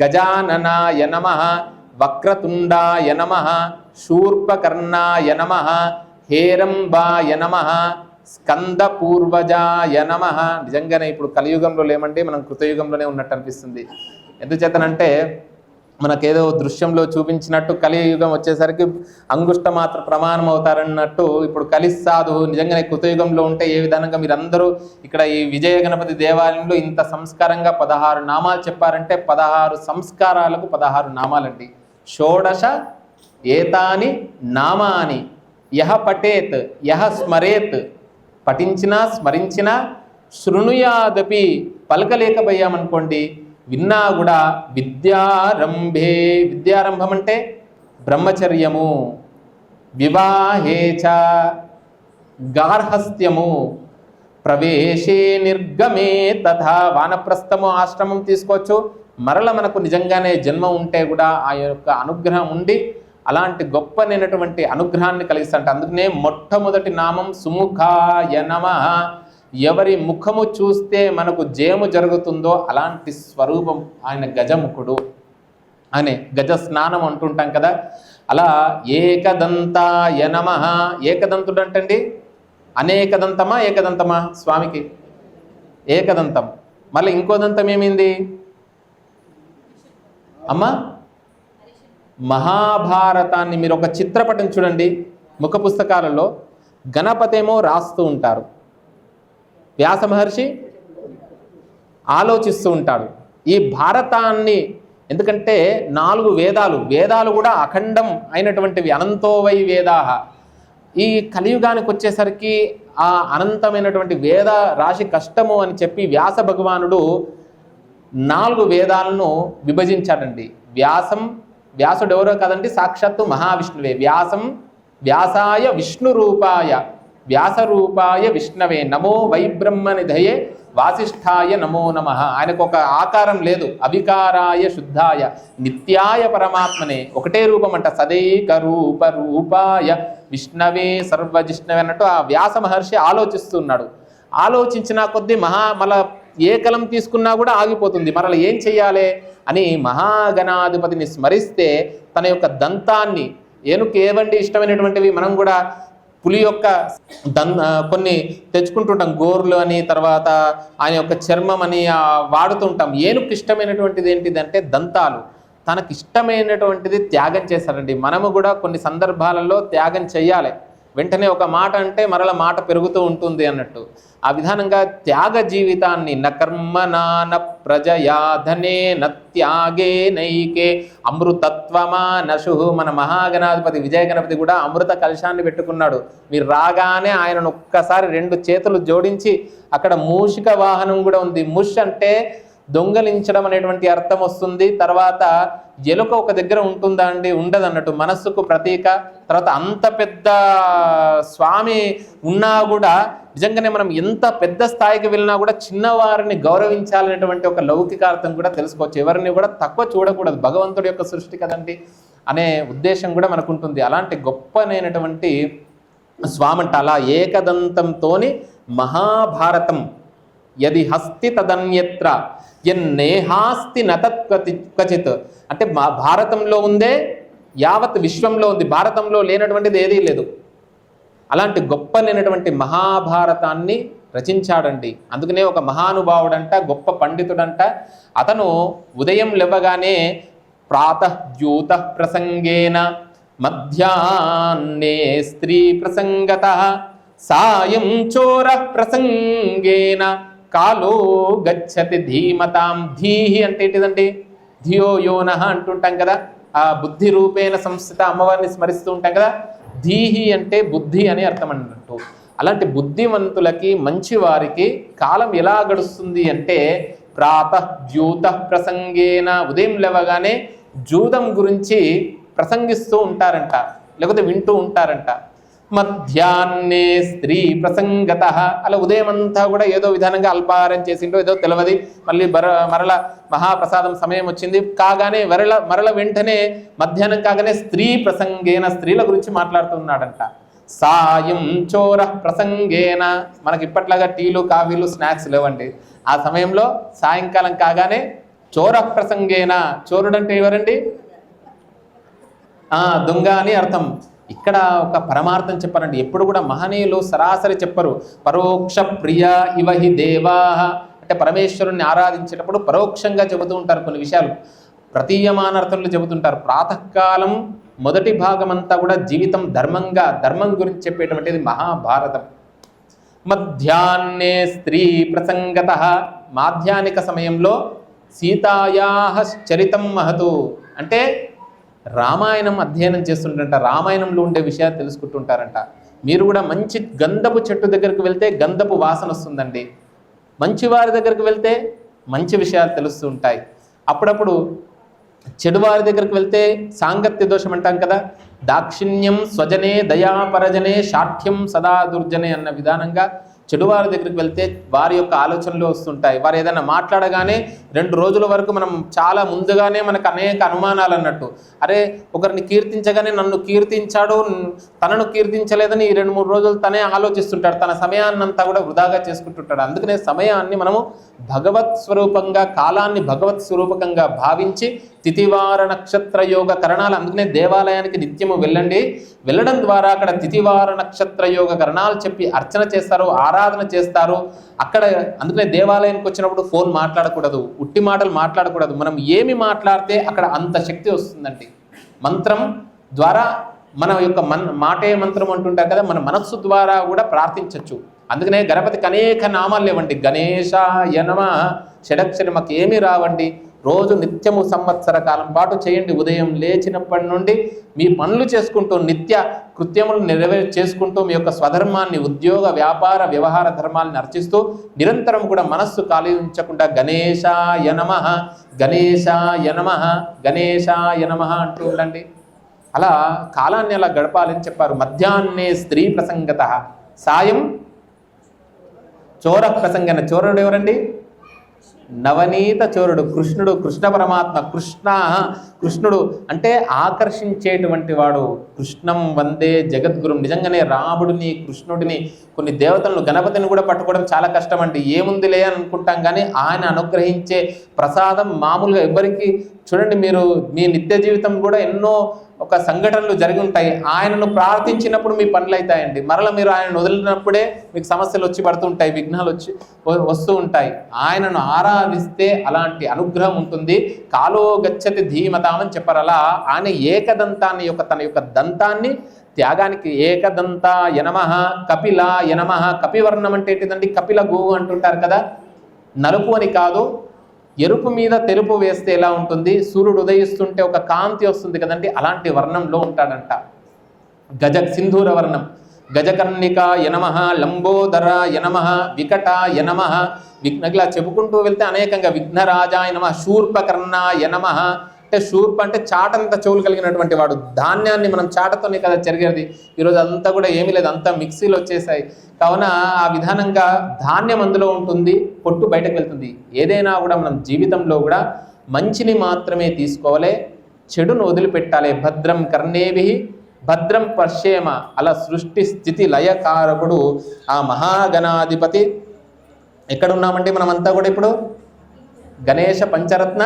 గజాననాయ నమః వక్రతుండాయ నమః శూర్పకర్ణాయ నమః హేరంబాయ నమః స్కందపూర్వజాయ నమః. నిజంగానే ఇప్పుడు కలియుగంలో లేమంటే మనం కృతయుగంలోనే ఉన్నట్టు అనిపిస్తుంది. ఎందుచేతనంటే మనకేదో దృశ్యంలో చూపించినట్టు కలియుగం వచ్చేసరికి అంగుష్ట మాత్ర ప్రమాణం అవుతారన్నట్టు ఇప్పుడు కలిసాధు నిజంగానే కృతయుగంలో ఉంటే ఏ విధంగా మీరందరూ ఇక్కడ ఈ విజయ గణపతి దేవాలయంలో ఇంత సంస్కారంగా 16 నామాలు చెప్పారంటే 16 సంస్కారాలకు 16 నామాలండి. షోడశ ఏతాని నామాని యహ పఠేత్ యహ స్మరేత్, పఠించినా స్మరించినా, శృణుయాదపి పలకలేకపోయామనుకోండి, విన్నా కూడా విద్యారంభే, విద్యారంభం అంటే బ్రహ్మచర్యము, వివాహేచ గార్హస్థ్యము, ప్రవేశే నిర్గమే తథా వానప్రస్థము ఆశ్రమం తీసుకోవచ్చు. మరల మనకు నిజంగానే జన్మ ఉంటే కూడా ఆ యొక్క అనుగ్రహం ఉండి అలాంటి గొప్పనైనటువంటి అనుగ్రహాన్ని కలిగిస్తాంట. అందుకనే మొట్టమొదటి నామం సుముఖాయ నమః. ఎవరి ముఖము చూస్తే మనకు జయము జరుగుతుందో అలాంటి స్వరూపం ఆయన గజముఖుడు అనే గజ స్నానం అంటుంటాం కదా. అలా ఏకదంతాయ నమః. ఏకదంతుడు అంటండి అనేకదంతమా ఏకదంతమా? స్వామికి ఏకదంతం. మళ్ళీ ఇంకో దంతం ఏమైంది అమ్మా? మహాభారతాన్ని మీరు ఒక చిత్రపటం చూడండి, ముఖ పుస్తకాలలో గణపతేమో రాస్తూ ఉంటారు, వ్యాస మహర్షి ఆలోచిస్తూ ఉంటాడు. ఈ భారతాన్ని ఎందుకంటే 4 వేదాలు కూడా అఖండం అయినటువంటివి, అనంతో వై వేదాహ. ఈ కలియుగానికి వచ్చేసరికి ఆ అనంతమైనటువంటి వేద రాశి కష్టము అని చెప్పి వ్యాస భగవానుడు 4 వేదాలను విభజించాడండి. వ్యాసుడు ఎవరో కదండి, సాక్షాత్తు మహావిష్ణువే. వ్యాసాయ విష్ణు రూపాయ వ్యాసరూపాయ విష్ణవే నమో వైబ్రహ్మనిధయే వాసిష్ఠాయ నమో నమః. ఆయనకు ఒక ఆకారం లేదు. అవికారాయ శుద్ధాయ నిత్యాయ పరమాత్మనే, ఒకటే రూపం అంట. సదైక రూపాయ విష్ణవే సర్వజిష్ణవే అన్నట్టు ఆ వ్యాస మహర్షి ఆలోచిస్తున్నాడు. ఆలోచించిన కొద్దీ మళ్ళా ఏ కలం తీసుకున్నా కూడా ఆగిపోతుంది. మరలా ఏం చెయ్యాలి అని మహాగణాధిపతిని స్మరిస్తే తన యొక్క దంతాన్ని, ఏనుకు ఏవండి ఇష్టమైనటువంటివి, మనం కూడా పులి యొక్క కొన్ని తెచ్చుకుంటుంటాం, గోర్లు అని, తర్వాత ఆయన యొక్క చర్మం అని వాడుతుంటాం. ఏనుకు ఇష్టమైనటువంటిది ఏంటిదంటే దంతాలు. తనకి ఇష్టమైనటువంటిది త్యాగం చేశారండి. మనము కూడా కొన్ని సందర్భాలలో త్యాగం చెయ్యాలి. వెంటనే ఒక మాట అంటే మరల మాట పెరుగుతూ ఉంటుంది అన్నట్టు. ఆ విధానంగా త్యాగ జీవితాన్ని న కర్మనా న ప్రజయా ధనే న త్యాగే నైకే అమృతత్వమా నశు. మన మహాగణాధిపతి విజయ గణపతి కూడా అమృత కలశాన్ని పెట్టుకున్నాడు. మీరు రాగానే ఆయనను ఒక్కసారి 2 చేతులు జోడించి, అక్కడ మూషిక వాహనం కూడా ఉంది. ముష్ అంటే దొంగలించడం అనేటువంటి అర్థం వస్తుంది. తర్వాత ఎలుక ఒక దగ్గర ఉంటుందా అండి? ఉండదు అన్నట్టు, మనస్సుకు ప్రతీక. తర్వాత అంత పెద్ద స్వామి ఉన్నా కూడా నిజంగానే మనం ఎంత పెద్ద స్థాయికి వెళ్ళినా కూడా చిన్నవారిని గౌరవించాలనేటువంటి ఒక లౌకికార్థం కూడా తెలుసుకోవచ్చు. ఎవరిని కూడా తక్కువ చూడకూడదు, భగవంతుడి యొక్క సృష్టి కదండి అనే ఉద్దేశం కూడా మనకు ఉంటుంది. అలాంటి గొప్పనైనటువంటి స్వామి అంట. అలా ఏకదంతంతోని మహాభారతం యది హస్తి తదన్యత్ర ఎన్నేహాస్తి నతత్కచిత్ అంటే మా భారతంలో ఉందే యావత్ విశ్వంలో ఉంది. భారతంలో లేనటువంటిది ఏదీ లేదు. అలాంటి గొప్పనైనటువంటి మహాభారతాన్ని రచించాడండి. అందుకనే ఒక మహానుభావుడంట, గొప్ప పండితుడంట. అతను ఉదయం లేవగానే ప్రాతఃద్యూత ప్రసంగేన మధ్యాహ్నే స్త్రీ ప్రసంగతః సాయం చోర ప్రసంగేన కాలో గచ్చతి ధీమతాం. ధీహి అంటే ఏంటిదండి? ధియో యోనః అంటుంటాం కదా. ఆ బుద్ధి రూపేణ సంస్థిత అమ్మవారిని స్మరిస్తూ ఉంటాం కదా. ధీహి అంటే బుద్ధి అని అర్థం అన్నట్టు. అలాంటి బుద్ధిమంతులకి, మంచి వారికి కాలం ఎలా గడుస్తుంది అంటే ప్రాతఃద్యూత ప్రసంగేన, ఉదయం లేవగానే జూదం గురించి ప్రసంగిస్తూ ఉంటారంట, లేకపోతే వింటూ ఉంటారంట. మధ్యాహ్నే స్త్రీ ప్రసంగత, అలా ఉదయం అంతా కూడా ఏదో విధానంగా అల్పాహారం చేసిండో ఏదో తెలియదు. మళ్ళీ మరల మహాప్రసాదం సమయం వచ్చింది కాగానే మరల వెంటనే మధ్యాహ్నం కాగానే స్త్రీ ప్రసంగేన, స్త్రీల గురించి మాట్లాడుతున్నాడంట. సాయం చోర ప్రసంగేన. మనకి ఇప్పట్లాగా టీలు కాఫీలు స్నాక్స్ లేవండి. ఆ సమయంలో సాయంకాలం కాగానే చోర ప్రసంగేన, చోరుడు అంటే ఎవరండి? దొంగ అని అర్థం. ఇక్కడ ఒక పరమార్థం చెప్పారండి. ఎప్పుడు కూడా మహనీయులు సరాసరి చెప్పరు. పరోక్ష ప్రియ ఇవహి దేవా అంటే పరమేశ్వరుణ్ణి ఆరాధించేటప్పుడు పరోక్షంగా చెబుతూ ఉంటారు కొన్ని విషయాలు, ప్రతీయమానార్థంలో చెబుతుంటారు. ప్రాతకాలం మొదటి భాగం అంతా కూడా జీవితం ధర్మం గురించి చెప్పేటువంటిది మహాభారతం. మధ్యాహ్నే స్త్రీ ప్రసంగత, మాధ్యాహ్నిక సమయంలో సీతాయా చరితం మహతు అంటే రామాయణం అధ్యయనం చేస్తుంటారంట, రామాయణంలో ఉండే విషయాలు తెలుసుకుంటుంటారంట. మీరు కూడా మంచి గంధపు చెట్టు దగ్గరికి వెళ్తే గంధపు వాసన వస్తుందండి. మంచి వారి దగ్గరికి వెళ్తే మంచి విషయాలు తెలుస్తూ ఉంటాయి. అప్పుడప్పుడు చెడువారి దగ్గరికి వెళ్తే సాంగత్య దోషం అంటాం కదా, దాక్షిణ్యం స్వజనే దయాపరజనే శాఠ్యం సదా దుర్జనే అన్న విధానంగా చెడువారి దగ్గరికి వెళ్తే వారి యొక్క ఆలోచనలు వస్తుంటాయి. వారు ఏదైనా మాట్లాడగానే 2 రోజుల వరకు మనం చాలా ముందుగానే మనకు అనేక అనుమానాలు అన్నట్టు, అరే ఒకరిని కీర్తించగానే నన్ను కీర్తించాడు, తనను కీర్తించలేదని 2-3 రోజులు తనే ఆలోచిస్తుంటాడు. తన సమయాన్నంతా కూడా వృధాగా చేసుకుంటుంటాడు. అందుకనే సమయాన్ని మనము భగవత్ స్వరూపంగా, కాలాన్ని భగవత్ స్వరూపకంగా భావించి తిథివార నక్షత్ర యోగ కరణాలు, అందుకనే దేవాలయానికి నిత్యము వెళ్ళండి. వెళ్ళడం ద్వారా అక్కడ తిథివార నక్షత్ర యోగ కరణాలు చెప్పి అర్చన చేస్తారు, ఆరాధన చేస్తారు. అక్కడ అందుకనే దేవాలయానికి వచ్చినప్పుడు ఫోన్ మాట్లాడకూడదు, ఉట్టి మాటలు మాట్లాడకూడదు. మనం ఏమి మాట్లాడితే అక్కడ అంత శక్తి వస్తుందండి. మంత్రం ద్వారా మన యొక్క మాటే మంత్రం అంటుంటారు కదా, మన మనస్సు ద్వారా కూడా ప్రార్థించవచ్చు. అందుకనే గణపతికి అనేక నామాలు లేవండి. గణేశాయ నమః షడక్షరి మాకు ఏమీ రావండి. రోజు నిత్యము సంవత్సర కాలం పాటు చేయండి. ఉదయం లేచినప్పటి నుండి మీ పనులు చేసుకుంటూ నిత్య కృత్యములు చేసుకుంటూ మీ యొక్క స్వధర్మాన్ని, ఉద్యోగ వ్యాపార వ్యవహార ధర్మాలను అర్చిస్తూ నిరంతరం కూడా మనస్సు ఖాళీ ఉంచకుండా గణేశాయ నమః గణేశాయ నమః గణేశాయ నమః అంటూ ఉండండి. అలా కాలాన్ని అలా గడపాలని చెప్పారు. మధ్యాహ్నే స్త్రీ ప్రసంగత, సాయం చోర ప్రసంగన. చోరుడు ఎవరండి? నవనీత చోరుడు కృష్ణుడు, కృష్ణ పరమాత్మ. కృష్ణుడు అంటే ఆకర్షించేటువంటి వాడు. కృష్ణం వందే జగద్గురుం. నిజంగానే రాముడిని, కృష్ణుడిని, కొన్ని దేవతలను, గణపతిని కూడా పట్టుకోవడం చాలా కష్టం అండి. ఏముందిలే అని అనుకుంటాం, కానీ ఆయన అనుగ్రహించే ప్రసాదం మామూలుగా ఎవరికి చూడండి. మీరు మీ నిత్య జీవితం కూడా ఎన్నో ఒక సంఘటనలు జరిగి ఉంటాయి. ఆయనను ప్రార్థించినప్పుడు మీ పనులు అవుతాయండి. మరలా మీరు ఆయనను వదిలినప్పుడే మీకు సమస్యలు వచ్చి పడుతుంటాయి, విఘ్నాలు వస్తూ ఉంటాయి. ఆయనను ఆరాధిస్తే అలాంటి అనుగ్రహం ఉంటుంది. కాలో గచ్చతి ధీమతామని చెప్పారు. అలా ఆయన ఏకదంతాన్ని తన యొక్క దంతాన్ని త్యాగానికి ఏకదంతాయ నమః కపిలాయ నమః. కపివర్ణం అంటే ఏంటిదండి? కపిల గోవు అంటుంటారు కదా, నలుపు అని కాదు. ఎరుపు మీద తెలుపు వేస్తే ఎలా ఉంటుంది? సూర్యుడు ఉదయిస్తుంటే ఒక కాంతి వస్తుంది కదండి, అలాంటి వర్ణంలో ఉంటాడంట. సింధూర వర్ణం. గజకర్ణికాయ నమః లంబోదరాయ నమః వికటాయ నమః. ఇలా చెప్పుకుంటూ వెళ్తే అనేకంగా విఘ్నరాజాయ నమః శూర్పకర్ణాయ నమః. అంటే శూర్ప అంటే చాటంత చెవులు కలిగినటువంటి వాడు. ధాన్యాన్ని మనం చాటతోనే కదా చెరిగేది. ఈరోజు అంతా కూడా ఏమీ లేదు, అంతా మిక్సీలు వచ్చేసాయి. కావున ఆ విధానంగా ధాన్యం అందులో ఉంటుంది, పొట్టు బయటకు వెళ్తుంది. ఏదైనా కూడా మనం జీవితంలో కూడా మంచిని మాత్రమే తీసుకోవాలి, చెడును వదిలిపెట్టాలి. భద్రం కర్ణేభిః భద్రం పశ్యేమ. అలా సృష్టి స్థితి లయకారకుడు ఆ మహాగణాధిపతి. ఎక్కడున్నామంటే మనమంతా కూడా ఇప్పుడు గణేశ పంచరత్న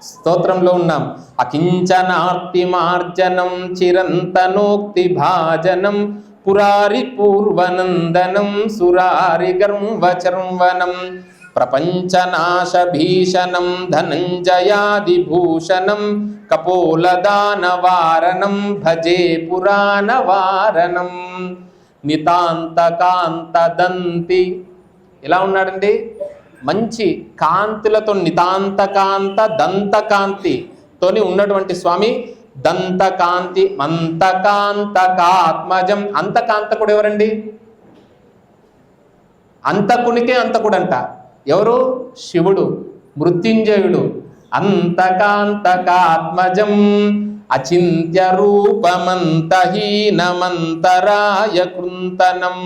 స్తోత్రంలో ఉన్నాం. అకించనార్తి మార్జనం చిరంతనోక్తి భాజనం పురారి పూర్వనందనం సురారి గర్వచర్వనం ప్రపంచనాశ భీషణం ధనంజయాదిభూషణం కపోలదానవారణం భజే పురాణవారణం నితాంతకాంతదంతి. ఎలా ఉన్నాడండి? మంచి కాంతులతో, నితాంతకాంత దంతకాంతితోని ఉన్నటువంటి స్వామి. దంతకాంతి అంతకాంతకాత్మజం. అంతకాంతకుడు ఎవరండి? అంతకునికే అంతకుడంట. ఎవరు? శివుడు, మృత్యుంజయుడు. అంతకాంతకాత్మజం అచింత్య రూపమంతహీనమంతరాయ కృంతనం.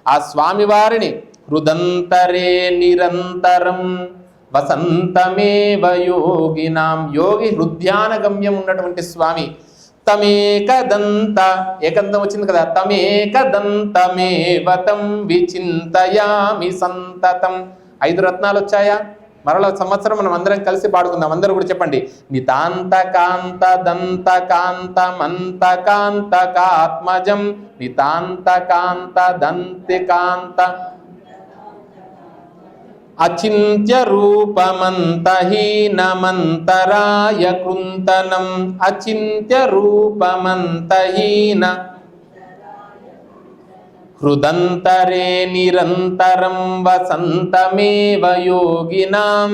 ఆ స్వామివారిని హృదంతరే నిరంతరం వసంతమేవ యోగినాం. యోగి హృద్యానగమ్యం ఉన్నటువంటి స్వామి. తమేకదంత ఏకంతం వచ్చింది కదా, తమేకదంతమేవతం విచింతయామి సంతతం. 5 రత్నాలు వచ్చాయా? మరలా సంవత్సరం మనం అందరం కలిసి పాడుకుందాం. అందరూ కూడా చెప్పండి. నితాంత కాంత దంత కాంత మంత కాంత కాత్మజం నితాంత కాంత దంతి కాంత అచింత్య రూపమంతహీనమంతరాయ కృంతనం అచింత్య రూపమంతహీన హృదంతరే నిరంతరం వసంతమేవ యోగినాం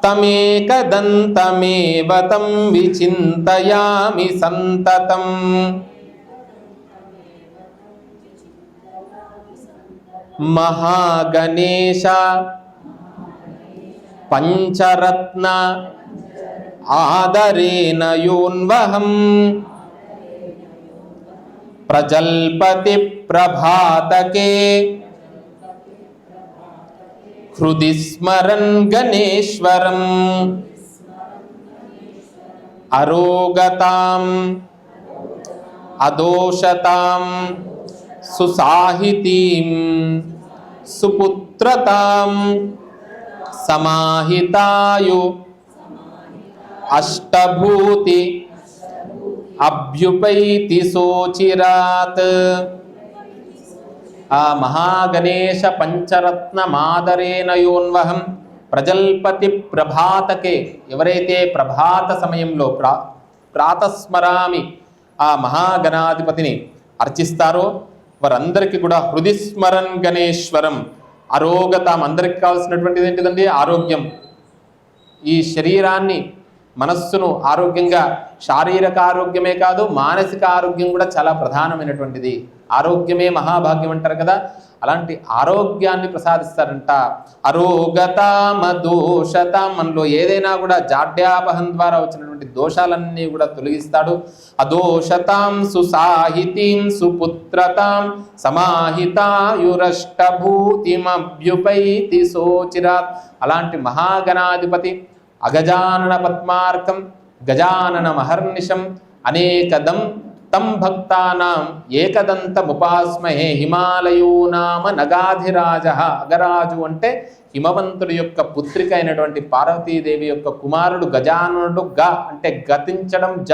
తమేకదంతమేవ తం విచింతయామి సంతతం. మహాగణేశ పంచరత్న ఆదరేణ యోన్వహం ప్రజల్పతి ప్రభాతకే హృది స్మరన్ గణేశ్వరం అరోగతాం అదోషతాం సుసాహితీం సుపుత్రతాం సమాహితాయు అష్టభూతి అభ్యుపైతి సోచిరాత్. ఆ మహాగణేశ పంచరత్న మాదరేణ యోన్వహం ప్రజల్పతి ప్రభాతకే, ఎవరైతే ప్రభాత సమయంలో ప్రాతస్మరామి ఆ మహాగణాధిపతిని అర్చిస్తారో వారందరికీ కూడా హృది స్మరన్ గణేశ్వరం అరోగతాం. అందరికి కావాల్సినటువంటిది ఏంటిదండి? ఆరోగ్యం. ఈ శరీరాన్ని మనస్సును ఆరోగ్యంగా, శారీరక ఆరోగ్యమే కాదు మానసిక ఆరోగ్యం కూడా చాలా ప్రధానమైనటువంటిది. ఆరోగ్యమే మహాభాగ్యం అంటారు కదా, అలాంటి ఆరోగ్యాన్ని ప్రసాదిస్తారంట. అరోగతాం అదోషతాం, మనలో ఏదైనా కూడా జాడ్యాపహం ద్వారా వచ్చినటువంటి దోషాలన్నీ కూడా తొలగిస్తాడు. అదోషతాం సుసాహితీం సుపుత్రతాం సమాహితాయురష్టభూతిమభ్యుపైతి సోచిరాత్. అలాంటి మహాగణాధిపతి అగజానన పద్మార్కం గజానన మహర్నిశం అనేకదం తం భక్తానాం ఏకదంతముపాస్మహే హిమాలయో నామ నగాధిరాజ. అగరాజు అంటే హిమవంతుడి యొక్క పుత్రిక అయినటువంటి పార్వతీదేవి యొక్క కుమారుడు గజాననుడు. గ అంటే గతించడం, జ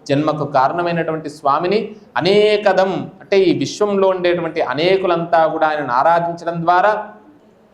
జన్మకు కారణమైనటువంటి స్వామిని అనేకదం అంటే ఈ విశ్వంలో ఉండేటువంటి అనేకులంతా కూడా ఆయనను ఆరాధించడం ద్వారా,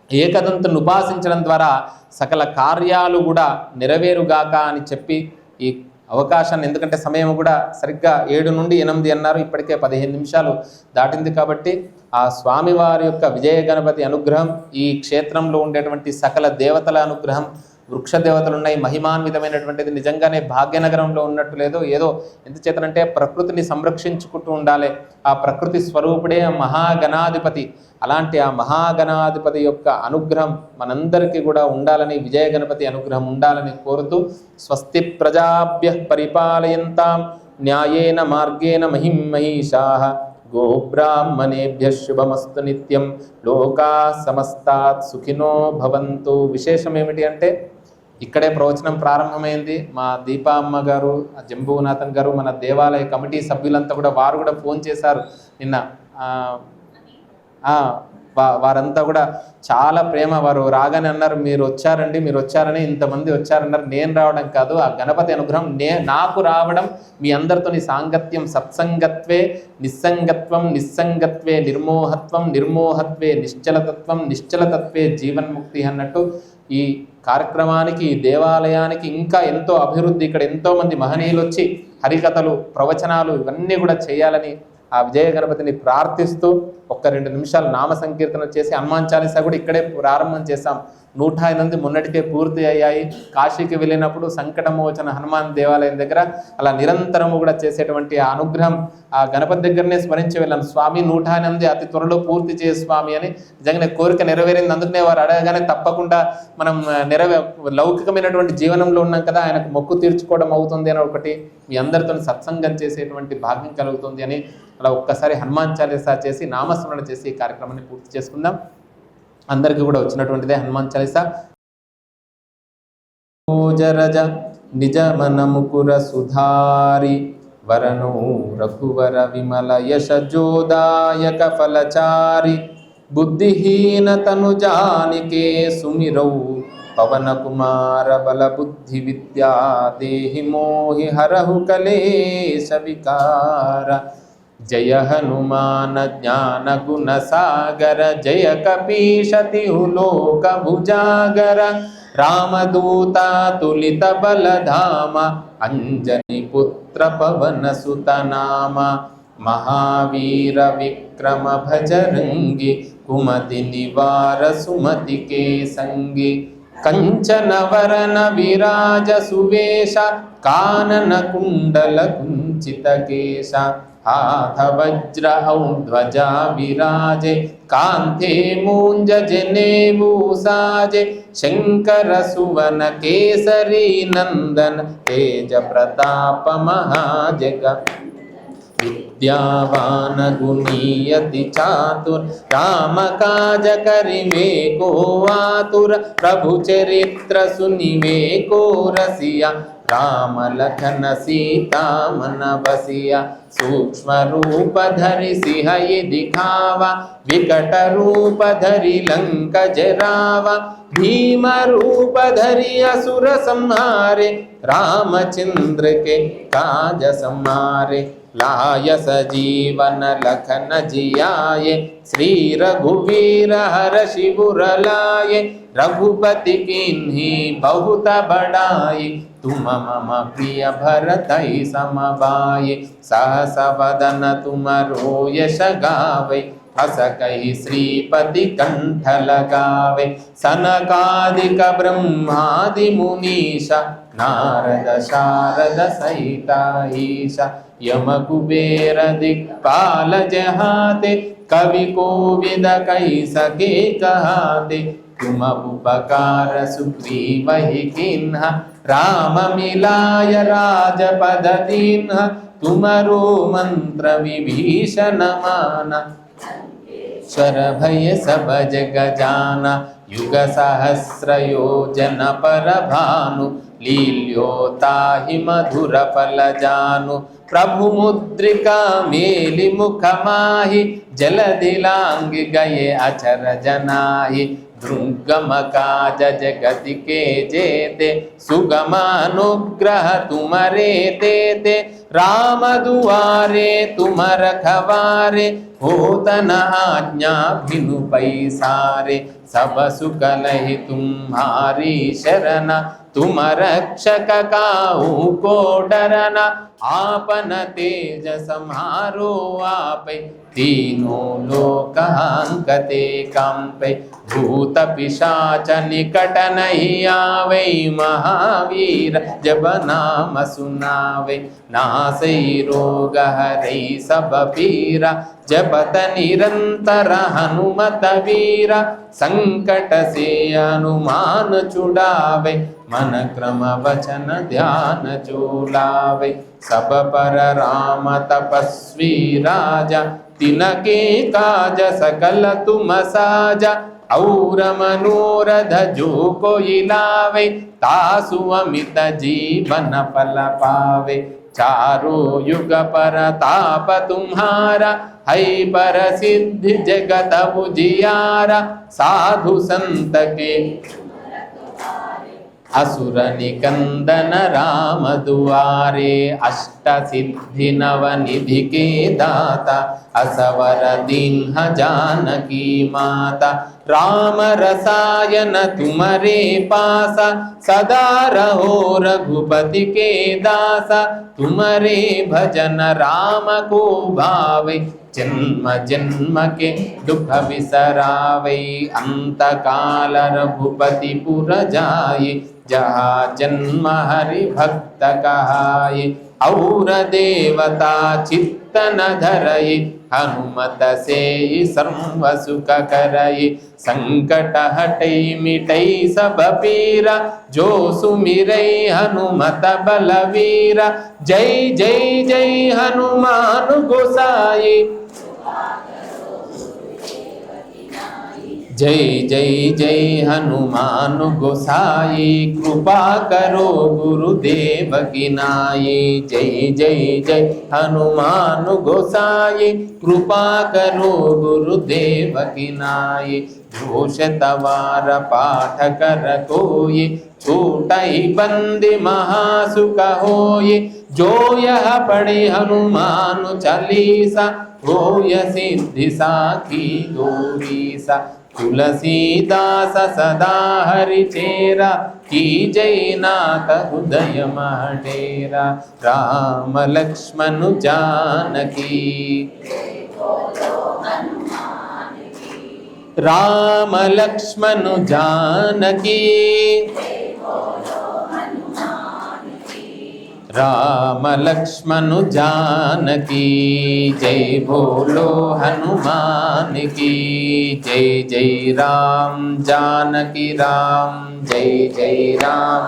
ఏకదంతుని ఉపాసించడం ద్వారా సకల కార్యాలు కూడా నెరవేరుగాక అని చెప్పి ఈ అవకాశాన్ని, ఎందుకంటే సమయం కూడా సరిగ్గా 7 నుండి 8 అన్నారు, ఇప్పటికే 15 నిమిషాలు దాటింది. కాబట్టి ఆ స్వామివారి యొక్క విజయ గణపతి అనుగ్రహం, ఈ క్షేత్రంలో ఉండేటువంటి సకల దేవతల అనుగ్రహం, వృక్ష దేవతలు ఉన్నాయి, మహిమాన్వితమైనటువంటిది. నిజంగానే భాగ్యనగరంలో ఉన్నట్టు లేదో ఏదో, ఎందుచేతనంటే ప్రకృతిని సంరక్షించుకుంటూ ఉండాలి. ఆ ప్రకృతి స్వరూపుడే మహాగణాధిపతి. అలాంటి ఆ మహాగణాధిపతి యొక్క అనుగ్రహం మనందరికీ కూడా ఉండాలని, విజయ గణపతి అనుగ్రహం ఉండాలని కోరుతూ, స్వస్తి ప్రజాభ్యః పరిపాలయంతాం న్యాయేన మార్గేణ మహిం మహిషాః గోబ్రాహ్మణేభ్యః శుభమస్తు నిత్యం లోకాః సమస్తాత్ సుఖినో భవంతు. విశేషం ఏమిటి అంటే ఇక్కడే ప్రవచనం ప్రారంభమైంది. మా దీపా అమ్మ గారు, జంబూనాథన్ గారు, మన దేవాలయ కమిటీ సభ్యులంతా కూడా వారు కూడా ఫోన్ చేశారు నిన్న. వారంతా కూడా చాలా ప్రేమ. వారు రాగానే అన్నారు, మీరు వచ్చారండి, మీరు వచ్చారని, ఇంతమంది వచ్చారన్నారు. నేను రావడం కాదు, ఆ గణపతి అనుగ్రహం నాకు రావడం, మీ అందరితోని సాంగత్యం. సత్సంగత్వే నిస్సంగత్వం, నిస్సంగత్వే నిర్మోహత్వం, నిర్మోహత్వే నిశ్చలతత్వం, నిశ్చలతత్వే జీవన్ముక్తి అన్నట్టు ఈ కార్యక్రమానికి, ఈ దేవాలయానికి ఇంకా ఎంతో అభివృద్ధి, ఇక్కడ ఎంతోమంది మహనీయులు వచ్చి హరికథలు, ప్రవచనాలు ఇవన్నీ కూడా చేయాలని ఆ విజయ గణపతిని ప్రార్థిస్తూ 1-2 నిమిషాలు నామ సంకీర్తన చేసి హనుమాన్ చాలీసా కూడా ఇక్కడే ప్రారంభం చేశాం. 108 మొన్నటికే పూర్తి అయ్యాయి. కాశీకి వెళ్ళినప్పుడు సంకటమోచన హనుమాన్ దేవాలయం దగ్గర అలా నిరంతరము కూడా చేసేటువంటి ఆ అనుగ్రహం ఆ గణపతి దగ్గరనే స్మరించి వెళ్ళాను. స్వామి 108 అతి త్వరలో పూర్తి చేయ స్వామి అని. నిజంగానే కోరిక నెరవేరింది. అందుకనే వారు అడగగానే తప్పకుండా మనం లౌకికమైనటువంటి జీవనంలో ఉన్నాం కదా, ఆయనకు మొక్కు తీర్చుకోవడం అవుతుంది అని ఒకటి, మీ అందరితో సత్సంగం చేసేటువంటి భాగ్యం కలుగుతుంది అని అలా ఒక్కసారి హనుమాన్ చాలీసా చేసి నామస్మరణ చేసి ఈ కార్యక్రమాన్ని పూర్తి చేసుకుందాం. అందరికీ కూడా వచ్చినటువంటిదే హనుమాన్ చాలీసా. जरज निज मन मुकुर सुधारि वरनो रघुवर विमल यश जोदायक फलचारि बुद्धिहीन तनु जानिके सुमिरौ पवन कुमार बल बुद्धि विद्या देहि मोहि हरहु कलेश विकार जय हनुमान ज्ञान गुण सागर जय कपीशति लोक भुजागर रामदूता तुलित बल धाम अंजनी पुत्र पवन सुत नाम महावीर विक्रम भजरंगी कुमति निवार सुमति के संगी कंचन वरन विराज सुवेश कानन कुंडल कुंचित केशा हाथ वज्र ध्वजा विराजे कांथे मूंज जनेऊ साजे शंकर सुवन केसरी नंदन तेज प्रताप महाजग विद्यावान गुणीयति चातुर राम काज करिवे को आतुर प्रभु चरित्र सुनिवे को रसिया राम लखन सीता मन बसिया सूक्ष्म रूप धरि सिंह दिखावा विकट रूप धरि लंक जरावा भीम रूप धरि असुर संहारे रामचंद्र के काज संहारे लाय सजीवन लखन जियाये श्री रघुवीर हर्षि उर लाये रघुपति कीन्ही बहुत बड़ाई तुम मम प्रिय भरतहि सम भाई सहस वदन तुम यश गावे हस कहि श्रीपति कंठ लगावे सनकादिक ब्रह्मादि मुनीषा नारद शारद सहिता ईशा यम कुबेर दिक्पाल जहाते कवि कोविद कहि सके कहाते तुम उपकार सुग्रीव ही किन्हा राम मिलाय राजपद दीन्हा तुमरो मंत्र विभीषण माना स्वर भय सब जग जाना युग सहस्र योजन पर भानु लील्योताहि मधुर फल जानु प्रभु मुद्रिका मेलि मुख माहि जलधि लांग गए अचर जनाहि दुर्गम काज जगति के जेते सुगम अनुग्रह तुमरे तेते राम दुआरे तुम रखवारे होतन आज्ञा बिनु पैसारे सब सुख लहि तुम्हारी शरण तुम रक्षक काहू को डरना आपन तेज सम्हारो आपे तीनों लोक हांकते कांपे भूत पिशाच निकट नहीं आवे महावीर जब नाम सुनावे नासै रोग हरै सब पीरा जपत निरंतर हनुमत वीरा संकट से हनुमान छुड़ावे मन क्रम वचन ध्यान चूलावे सब पर राम तपस्वी राजा तिनके काज सकल तुम साजा और मनोरथ जो कोई लावे तासु अमित जीवन फल पावे चारों युग पर ताप तुम्हारा है पर सिद्धि जगत उजियारा साधु संत के असुर निकंदन राम दुआरे अष्ट सिद्धि नव निधि के दाता असवर दीन्ह जानकी माता राम रसायन तुम्हारे पासा सदा रहो रघुपति के दासा तुम्हारे भजन राम को भावे जन्म जन्म के दुख बिसरावे अंत काल रघुपति पुर जाए जहाँ जन्म हरि भक्त कहाए और देवता चित्त न धरये हनुमत से सर्व सुख करये संकट हटै मिटै सब पीरा जो सुमिरै हनुमत बलवीरा जय जय जय हनुमान गोसाई जय जय जय हनुमान गोसाई कृपा करो गुरुदेव की नाई। जय जय जय हनुमान गोसाई कृपा करो गुरुदेव की नाई। घोष तवार पाठ कर कोई छूटई बंदी महासुख होई। जो यह पढ़े हनुमान चालीसा होय सिद्धि साखी गौरीसा। तुलसीदास सदा हरिचेरा की जय नाथ हृदय महडेरा। राम लक्ष्मण जानकी राम लक्ष्मण जानकी राम लक्ष्मण जानकी। जय बोलो हनुमान की जय। जय राम जानकी राम जय जय राम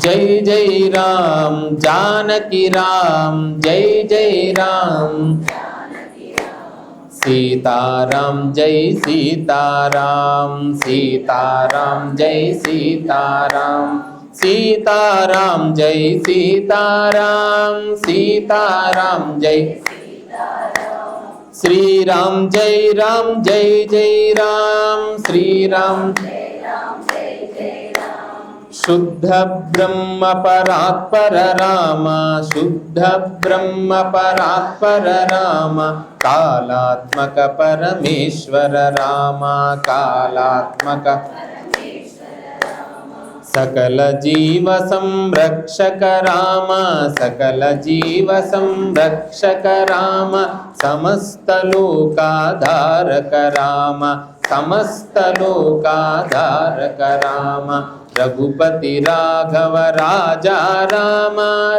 जय जय राम जानकी राम जय जय राम। सीताराम जय सीताराम सीताराम जय सीताराम सीताराम जय सीताराम सीताराम जय श्री राम जय जय राम श्री राम शुद्ध ब्रह्म परात्पर राम शुद्ध ब्रह्म परात्पर राम। कालात्मक परमेश्वर राम कालात्मक। सकल जीव संरक्षक राम सकल जीव संरक्षक राम। समस्त लोकाधारक राम समस्त लोकाधारक राम। रघुपति राघव राजा राम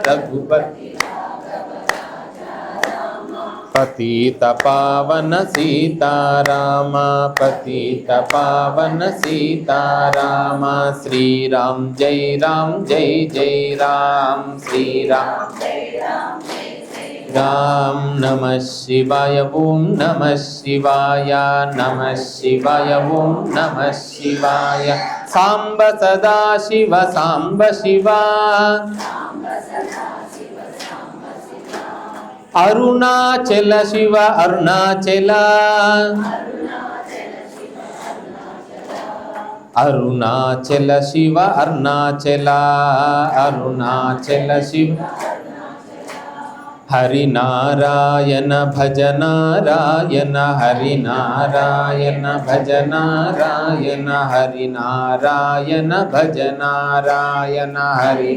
रघुपति पतित पावन सीताराम पतित पावन सीताराम। श्री राम जय जय राम श्री राम नमः शिवाय ओम नमः शिवाय नमः शिवाय ओम नमः शिवाय। सांब सदा शिव सांब शिवा अरुणाचल शिव अरुणाचल अरुणाचल शिव अरुणाचल अरुणाचल शिव। हरि नारायण भज नारायण हरि नारायण भज नारायण हरि नारायण भज नारायण हरि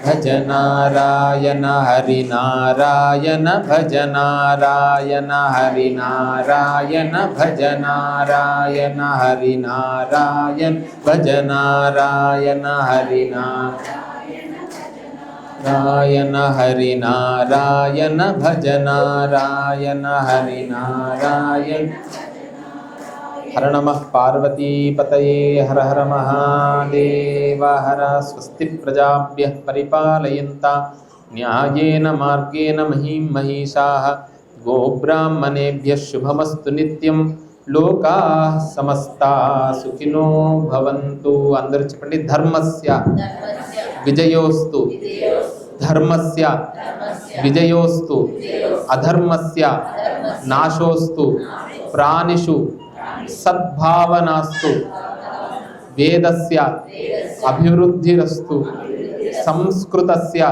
भज नारायण हरि नारायण भज नारायण हरि नारायण भज नारायण हरि नारायण भज नारायण हरि नारायण हरि नारायण भज नारायण हरि नारायण। हर नमः पार्वती पतये हर हर महादेव हर। स्वस्ति प्रजाभ्यः परिपालयन्तां न्यायेन मार्गेण महीं महिषाः। गोब्राह्मणेभ्यः शुभमस्तु नित्यं लोकाः समस्ताः सुखिनो भवन्तु। अंदर చెప్పండి धर्मस्य विजयोस्तु धर्मस्य विजयोस्तु अधर्मस्य नाशोस्तु प्राणिषु सद्भावनास्तु। वेदस्य अभिवृद्धिरस्तु संस्कृतस्य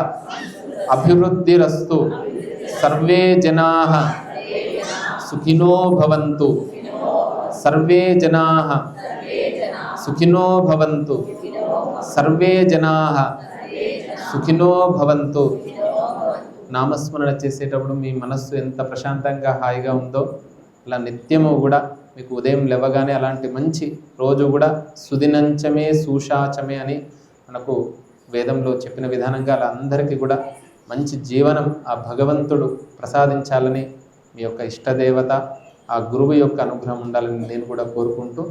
अभिवृद्धिरस्तु। सर्वे जनाः सुखिनो भवन्तु सर्वे जनाः सुखिनो भवन्तु सर्वे जनाः సుఖినో భవంతు. నామస్మరణ చేసేటప్పుడు మీ మనస్సు ఎంత ప్రశాంతంగా హాయిగా ఉందో అలా నిత్యము కూడా మీకు ఉదయం లేవగానే అలాంటి మంచి రోజు కూడా సుదినంచమే సూషాచమే అని మనకు వేదంలో చెప్పిన విధానంగా అలా అందరికీ కూడా మంచి జీవనం ఆ భగవంతుడు ప్రసాదించాలని మీ యొక్క ఇష్టదేవత ఆ గురువు యొక్క అనుగ్రహం ఉండాలని నేను కూడా కోరుకుంటూ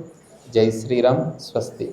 జై శ్రీరామ్. స్వస్తి.